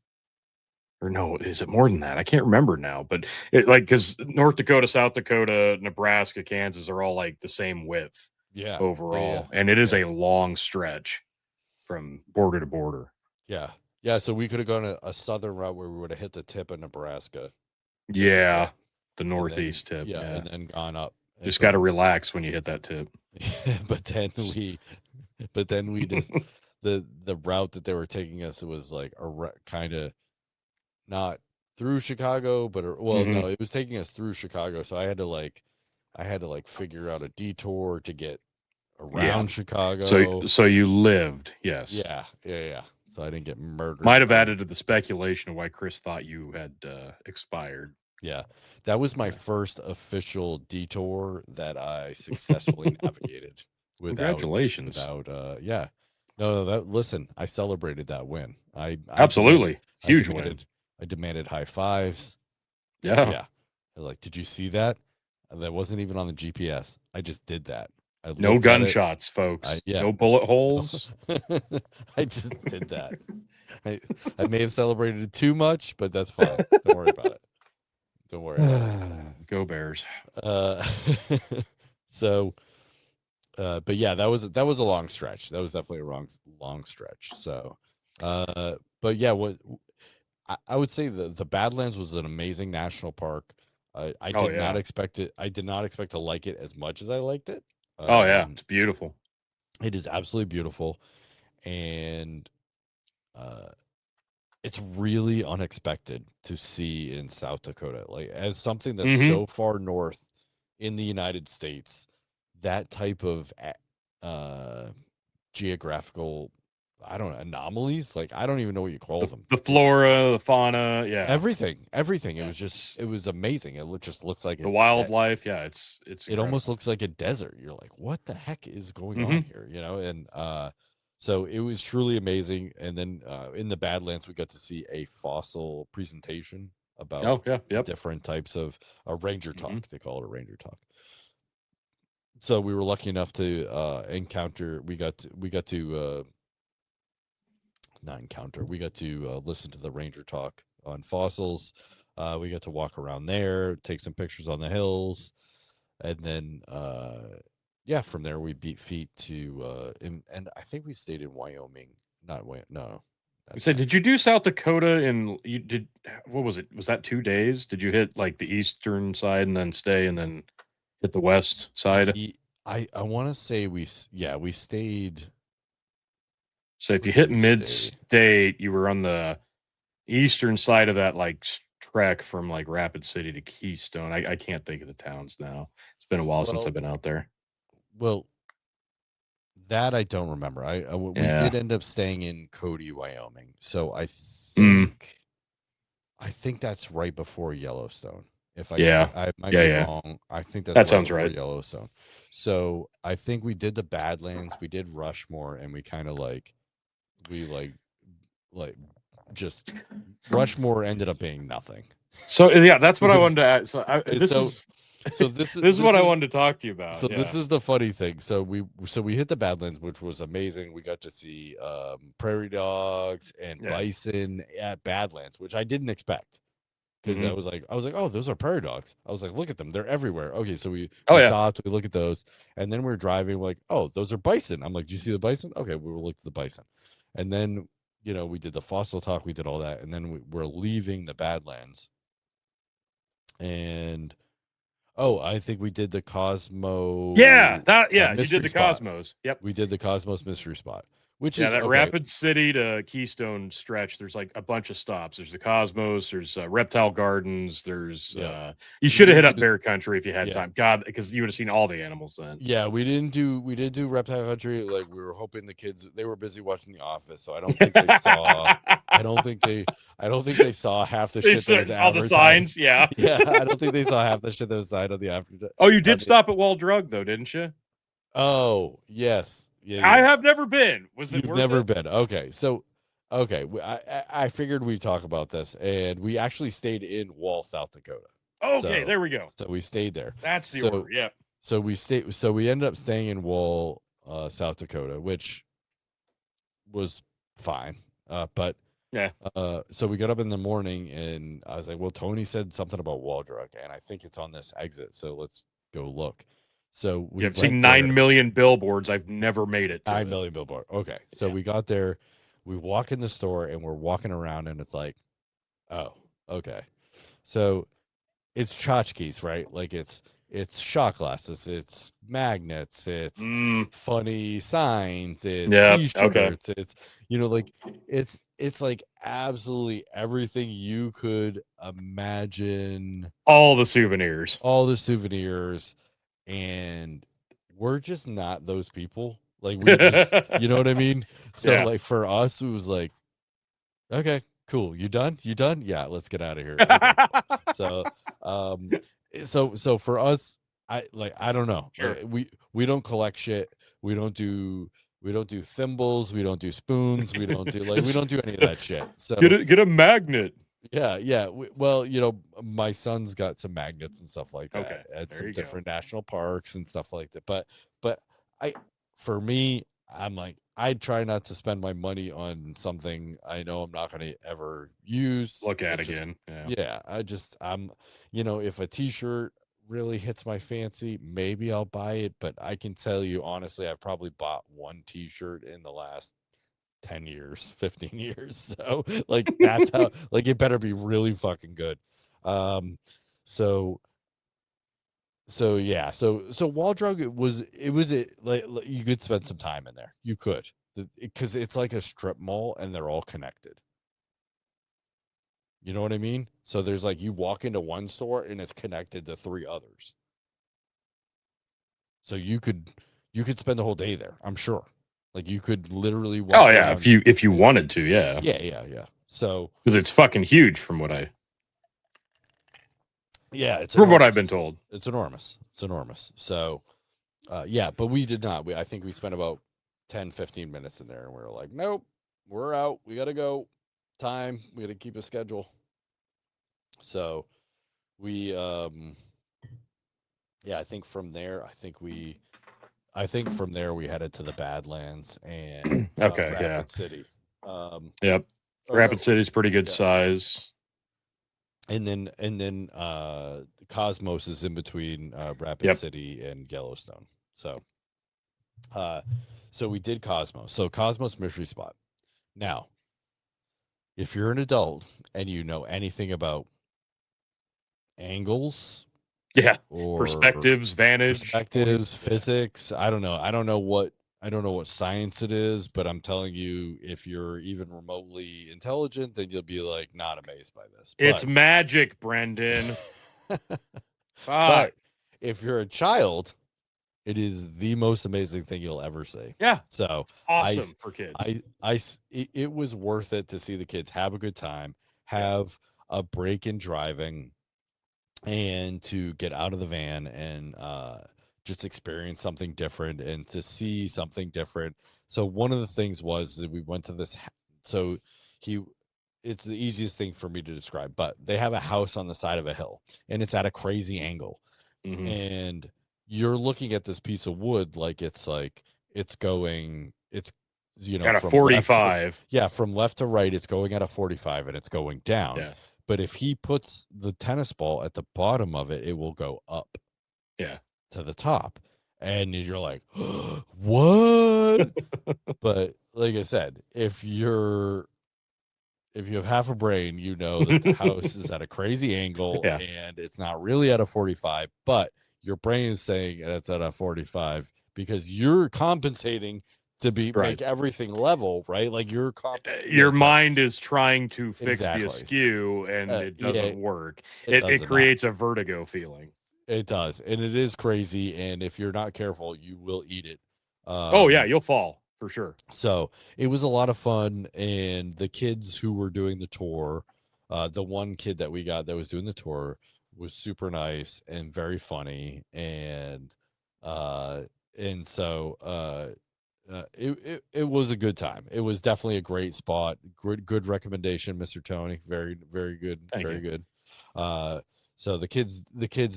Or no, is it more than that? I can't remember now. But because North Dakota, South Dakota, Nebraska, Kansas are all like the same width overall. And it is a long stretch from border to border. Yeah, so we could have gone a southern route where we would have hit the tip of Nebraska. Yeah, the northeast tip. Yeah, and then gone up. Just got to relax when you hit that tip. but then we just the route that they were taking us, it was like kind of not through Chicago, but no, it was taking us through Chicago. So I had to figure out a detour to get around Chicago. So you lived, yes. Yeah. So I didn't get murdered. Might have added to the speculation of why Chris thought you had expired. Yeah, that was my first official detour that I successfully navigated. Congratulations! Listen, I celebrated that win. I absolutely huge win. I demanded high fives. Yeah. They're like, did you see that? That wasn't even on the GPS. I just did that. No gunshots, folks. No bullet holes. I just did that. I may have celebrated it too much, but that's fine. Don't worry about it. Don't worry about it. Go Bears. So, but yeah, that was a long stretch. That was definitely a long stretch. So, but yeah, what I would say the Badlands was an amazing national park. I did not expect it. I did not expect to like it as much as I liked it. It's beautiful. It is absolutely beautiful, and it's really unexpected to see in South Dakota, like as something that's so far north in the United States, that type of geographical I don't know, anomalies. Like I don't even know what you call them. The flora, the fauna, yeah, Everything. It yeah, was just it was amazing. Just looks like the wildlife. Yeah, it's it almost incredible. looks like a desert. You're like, what the heck is going on Hmm. here? You know, and so it was truly amazing. And then in the Badlands, we got to see a fossil presentation about Oh yeah, yep. different types of a ranger Hmm. talk. They call it a ranger talk. So we were lucky enough to encounter. We got to not encounter. We got to listen to the ranger talk on fossils. We got to walk around there, take some pictures on the hills, and then yeah, from there we beat feet to and I think we stayed in Wyoming. Not Wyoming. No, You that's said, not did true. you do South Dakota? And you did. What was it? Was that 2 days? Did you hit like the eastern side and then stay and then hit the west side? I want to say yeah, we stayed. So if Where you did hit we mid stay? state, you were on the eastern side of that like trek from like Rapid City to Keystone. I can't think of the towns now. It's been a while since Well, I've been out there. well, that I don't remember. We Yeah. did end up staying in Cody, Wyoming. So Mm, I think that's right before Yellowstone. If yeah. I might Yeah. be Yeah. wrong. I think that's That right sounds before right. Yellowstone. So I think we did the Badlands, we did Rushmore, and we kind of we like just Rushmore ended up being nothing. So yeah, that's what I Because wanted to add. So this so is so this this is what this I is wanted to talk to you about. so this Yeah. is the funny thing. So we hit the Badlands, which was amazing. We got to see prairie dogs and Yeah. bison at Badlands, which I didn't expect. Because Hmm. I was like, oh, those are prairie dogs. I was like, look at them, they're everywhere. Okay, so Oh we yeah. stopped, we look at those, and then we're driving. We're like, oh, those are bison. I'm like, do you see the bison? Okay, we will look at the bison, and then we did the fossil talk, we did all that, and then we're leaving the Badlands, and oh, I think we did the Yeah. Cosmo That yeah. You did mystery the spot. Cosmos. Yep. We did the Cosmos mystery spot, which Yeah, is that okay. Rapid City to Keystone stretch, there's like a bunch of stops. There's the Cosmos, there's Reptile Gardens, there's Yeah, you we should have hit didn't up do. Bear Country if you had Yeah, time. God, because you would have seen all the animals then. yeah, we did do Reptile Country. Like we were hoping the kids they were busy watching The Office, so I don't think they saw. I don't think they. I don't think they saw half the They shit that was saw the signs, advertised. yeah. Yeah, I don't think they saw half the shit that was signed on the after. Oh, you did On the, stop at Wall Drug though, didn't you? oh yes, yeah, I yeah. have never been. Was it You've worth never it? been. Okay, so okay, I figured we'd talk about this, and we actually stayed in Wall, South Dakota. Okay, So there we go. so we stayed there. That's the order. So Yeah. so we ended up staying in Wall, South Dakota, which was fine. But Yeah. so we got up in the morning and I was like, well, Tony said something about wall drug, and I think it's on this exit, so let's go look. So we Yeah, I've seen went there. 9 million billboards. I've never made it to 9 million billboard. Okay, so Yeah. we got there. We walk in the store and we're walking around, and it's like, oh, okay. So it's tchotchkes, right? Like it's shot glasses, it's magnets, it's Mm, funny signs, it's yeah. Okay. t-shirts, it's like it's like absolutely everything you could imagine, All the souvenirs. all the souvenirs, and we're just not those people. Like we just, you know what I mean? So Yeah. like for us, it was like, okay, cool. You done? You done? Yeah, let's get out of here. Okay, cool. So so for us, I don't know. Sure. We don't collect shit. We don't do thimbles, we don't do spoons, we don't do we don't do any of that shit. So Get a magnet. yeah. Well, my son's got some magnets and stuff like that Okay, at there some you go. different national parks and stuff like that. But I, for me, I'm like, I try not to spend my money on something I know I'm not going to ever use. Look at It just, again. Yeah. yeah, I'm, if a T-shirt really hits my fancy, maybe I'll buy it. But I can tell you honestly, I've probably bought one T-shirt in the last 10 years, 15 years. So like that's how like it better be really fucking good. Um so yeah, so Wall Drug, like you could spend some time in there. You could, because it's like a strip mall and they're all connected. You know what I mean? So there's like you walk into one store and it's connected to three others. So you could spend the whole day there, I'm sure. Like you could literally walk Oh yeah, around. if you wanted to, yeah, Yeah. So because it's fucking huge from what it's from what I've enormous. been told. It's enormous. It's enormous. So yeah, but we did not. I think we spent about 10, 15 minutes in there, and we were like, nope, we're out. We got to go. Time. We got to keep a schedule. So we yeah, I think from there we headed to the Badlands and Okay, yeah. Rapid City. Yep. or Rapid no, City's pretty good yeah. size. And then Cosmos is in between Rapid Yep. City and Yellowstone. So so we did Cosmos. So Cosmos Mystery Spot. Now, if you're an adult and you know anything about angles Yeah. or Perspectives, vantage. perspectives, physics, I don't know what science it is, but I'm telling you, if you're even remotely intelligent, then you'll be like not amazed by this. It's magic, Brendan. But if you're a child, it is the most amazing thing you'll ever see. Yeah. So Awesome for kids. it was worth it to see the kids have a good time, have a break in driving, and to get out of the van and just experience something different and to see something different. So one of the things was that we went to this. So it's the easiest thing for me to describe, but they have a house on the side of a hill and it's at a crazy angle. Mhm. And you're looking at this piece of wood like it's going, it's, you know, Got a from 45. from left to right, it's going at a 45 and it's going down. Yeah. But if he puts the tennis ball at the bottom of it, it will go up. Yeah. To the top. And you're like, what? But like I said, if you have half a brain, you know that the house is at a crazy angle and it's not really at a 45, but your brain is saying it's at a 45 because you're compensating to make everything level, right? Like your mind is trying to fix the askew and it doesn't work. It creates a vertigo feeling. It does, and it is crazy. And if you're not careful, you will eat it. Oh yeah, you'll fall for sure. So it was a lot of fun, and the kids who were doing the tour, the one kid that we got that was doing the tour was super nice and very funny, and so it was a good time. It was definitely a great spot. Good recommendation, Mr. Tony. Very, very good. Very good. So the kids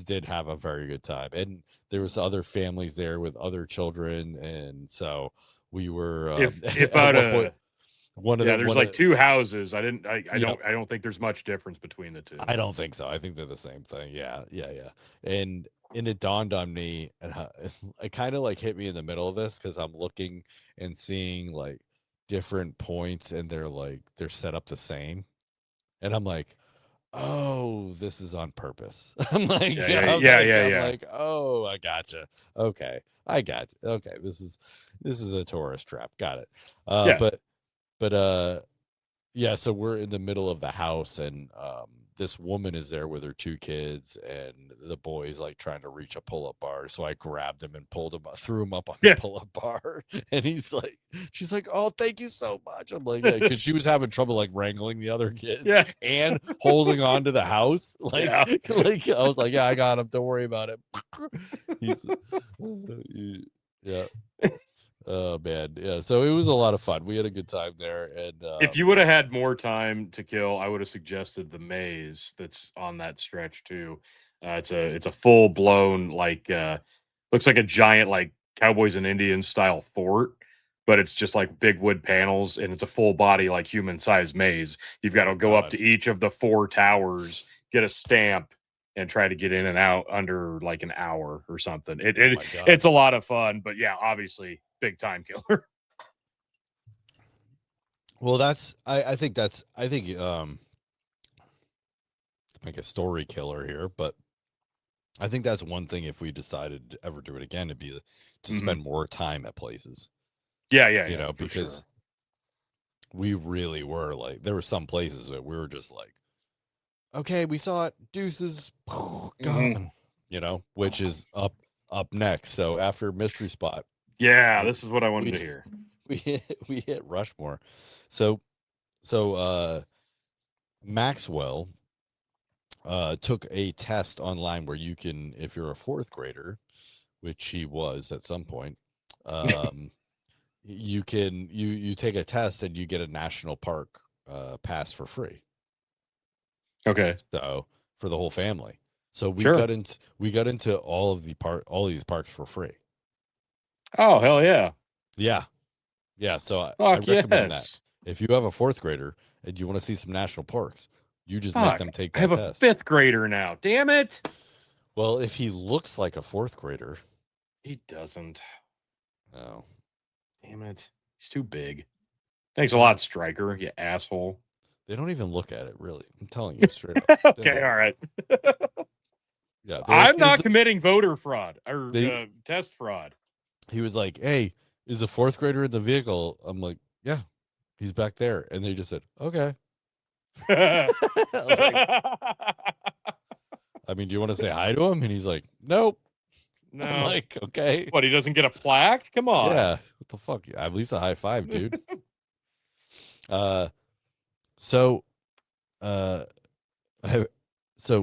did have a very good time, and there was other families there with other children, and so we were if out of one of there's like two houses. I don't think there's much difference between the two. I don't think so. I think they're the same thing. Yeah. And it dawned on me, and it kind of like hit me in the middle of this because I'm looking and seeing like different points, and they're set up the same, and I'm like, oh, this is on purpose. I'm like, I'm like, oh, I gotcha. Okay, I got you. Okay, this is a tourist trap. Got it. But yeah. So we're in the middle of the house, and this woman is there with her two kids, and the boy's like trying to reach a pull-up bar. So I grabbed him and pulled him, threw him up on the pull-up bar, and she's like, "Oh, thank you so much." I'm like, yeah, because she was having trouble like wrangling the other kids, and holding on to the house. Like I was like, "Yeah, I got him. Don't worry about it." Yeah. Oh man, yeah. So it was a lot of fun. We had a good time there, and if you would have had more time to kill, I would have suggested the maze that's on that stretch too. It's a full blown looks like a giant like Cowboys and Indians style fort, but it's just like big wood panels, and it's a full body like human sized maze. You've got to go up to each of the 4 towers, get a stamp, and try to get in and out under like an hour or something. It's a lot of fun, but yeah, obviously big time killer. Well, I think like a story killer here, but I think that's one thing if we decided to ever do it again, it'd be to spend more time at places. Yeah, because we really were like, there were some places that we were just like, okay, we saw it, deuces, gone, which is up next. So after Mystery Spot, this is what I wanted to hear. we hit Rushmore. So Maxwell took a test online where you can, if you're a fourth grader, which he was at some point, you can you take a test and you get a national park pass for free. Okay. So for the whole family. So we Sure. got into all these parks for free. Oh, hell yeah. Yeah. So I Fuck recommend that. yes. If you have a fourth grader and you want to see some national parks, you just make Fuck. them take I that have a test. fifth grader now. Damn it. Well, if he looks like a fourth grader, He doesn't. no. Damn it. He's too big. Thanks a lot, Stryker, you asshole. They don't even look at it, really. I'm telling you straight up. Okay, all right. Yeah, I'm not committing voter fraud or test fraud. He was like, "Hey, is a fourth grader in the vehicle?" I'm like, "Yeah, he's back there." And they just said, "Okay." I was like, I mean, do you want to say hi to him? And he's like, "Nope." No. I'm like, okay. What, he doesn't get a plaque? Come on. Yeah. What the fuck? At least a high five, dude. So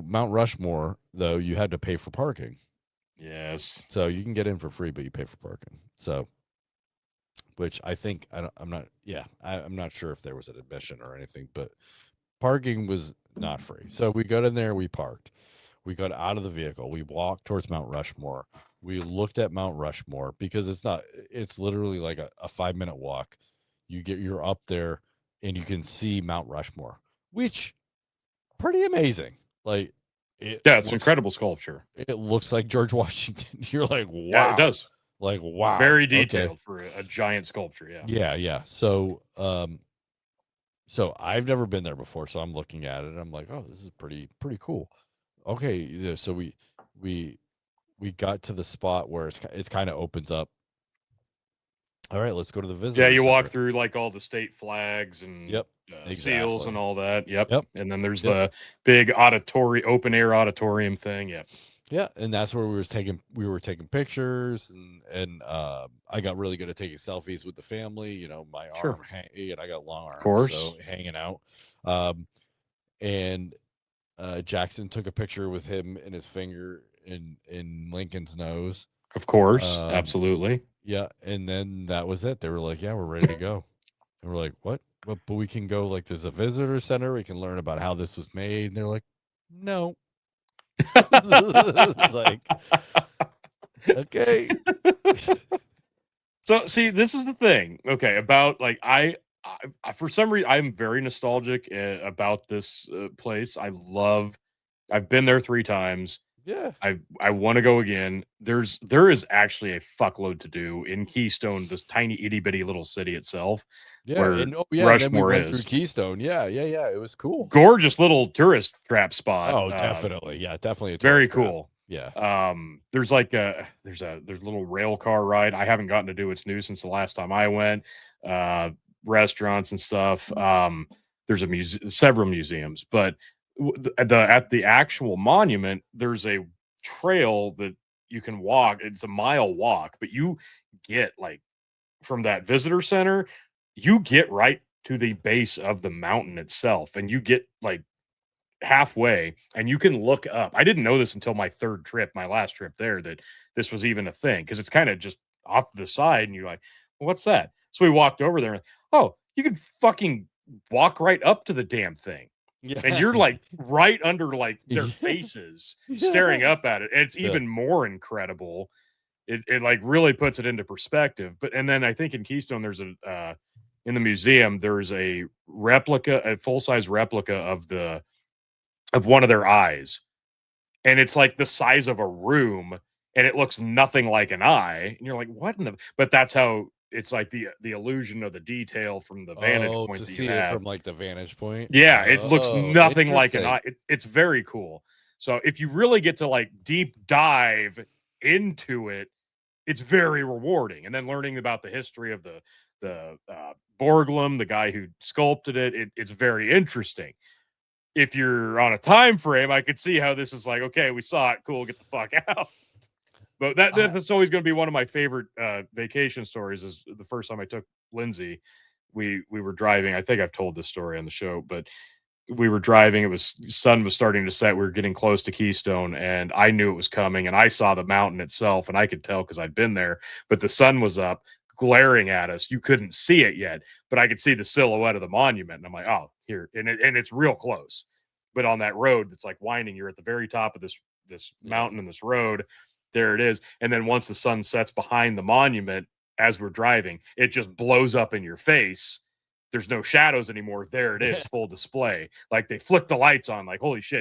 Mount Rushmore, though, you had to pay for parking. Yes. So you can get in for free, but you pay for parking. So, which I think I'm not sure if there was an admission or anything, but parking was not free. So we got in there, we parked, we got out of the vehicle, we walked towards Mount Rushmore. We looked at Mount Rushmore because it's literally like a 5-minute walk. You're up there and you can see Mount Rushmore, which pretty amazing. Like it's incredible sculpture. It looks like George Washington. You're like, wow. Yeah, it does. Like, wow. Very detailed for a giant sculpture. Yeah. Yeah. So I've never been there before. So I'm looking at it. And I'm like, oh, this is pretty cool. Okay. Yeah, so we got to the spot where it's kind of opens up. All right, let's go to the visitor. Yeah, you center. walk through like all the state flags and seals and all that. Yep. And then there's the big open air auditorium thing. Yep. Yeah, and that's where we were taking pictures, and I got really good at taking selfies with the family. You know, my arm, and I got long arms, of course, so hanging out. And Jackson took a picture with him and his finger in Lincoln's nose. Of course, absolutely. Yeah, and then that was it. They were like, "Yeah, we're ready to go," and we're like, "What? But we can go. Like, there's a visitor center. We can learn about how this was made." And they're like, "No." It's like, okay. So see, this is the thing. Okay, about like I for some reason I'm very nostalgic about this place. I've been there 3 times. Yeah, I want to go again. There is actually a fuckload to do in Keystone, this tiny itty bitty little city itself. Yeah, and Rushmore then we went is through Keystone. Yeah. It was cool. Gorgeous little tourist trap spot. Oh, definitely. Yeah, definitely. Very cool. Yeah. There's like there's a little rail car ride. I haven't gotten to do what's new since the last time I went. Restaurants and stuff. There's several museums, but at the actual monument, there's a trail that you can walk. It's a mile walk, but you get like from that visitor center, you get right to the base of the mountain itself, and you get like halfway and you can look up. I didn't know this until my last trip there, that this was even a thing, because it's kind of just off to the side and you're like, well, what's that? So we walked over there and, oh, you can fucking walk right up to the damn thing. Yeah. And you're like right under like their faces staring up at it. And it's even more incredible. It like really puts it into perspective. And then I think in Keystone there's in the museum there's a full-size replica of one of their eyes. And it's like the size of a room and it looks nothing like an eye. And you're like, what in the, but that's how it's like the illusion of the detail from the vantage point to that see you it have. from like the vantage point. Yeah, it looks nothing like an eye. It's very cool. So if you really get to like deep dive into it, it's very rewarding. And then learning about the history of the Borglum, the guy who sculpted it's very interesting. If you're on a time frame, I could see how this is like, okay, we saw it, cool, get the fuck out. But that's always going to be one of my favorite vacation stories. Is the first time I took Lindsay, we were driving. I think I've told this story on the show, but we were driving. It was sun was starting to set. We were getting close to Keystone, and I knew it was coming. And I saw the mountain itself, and I could tell because I'd been there. But the sun was up, glaring at us. You couldn't see it yet, but I could see the silhouette of the monument. And I'm like, oh, here, and it's real close. But on that road that's like winding, you're at the very top of this mountain and this road. There it is. And then once the sun sets behind the monument, as we're driving, it just blows up in your face. There's no shadows anymore. There it is, full display. Like they flick the lights on, like, holy shit.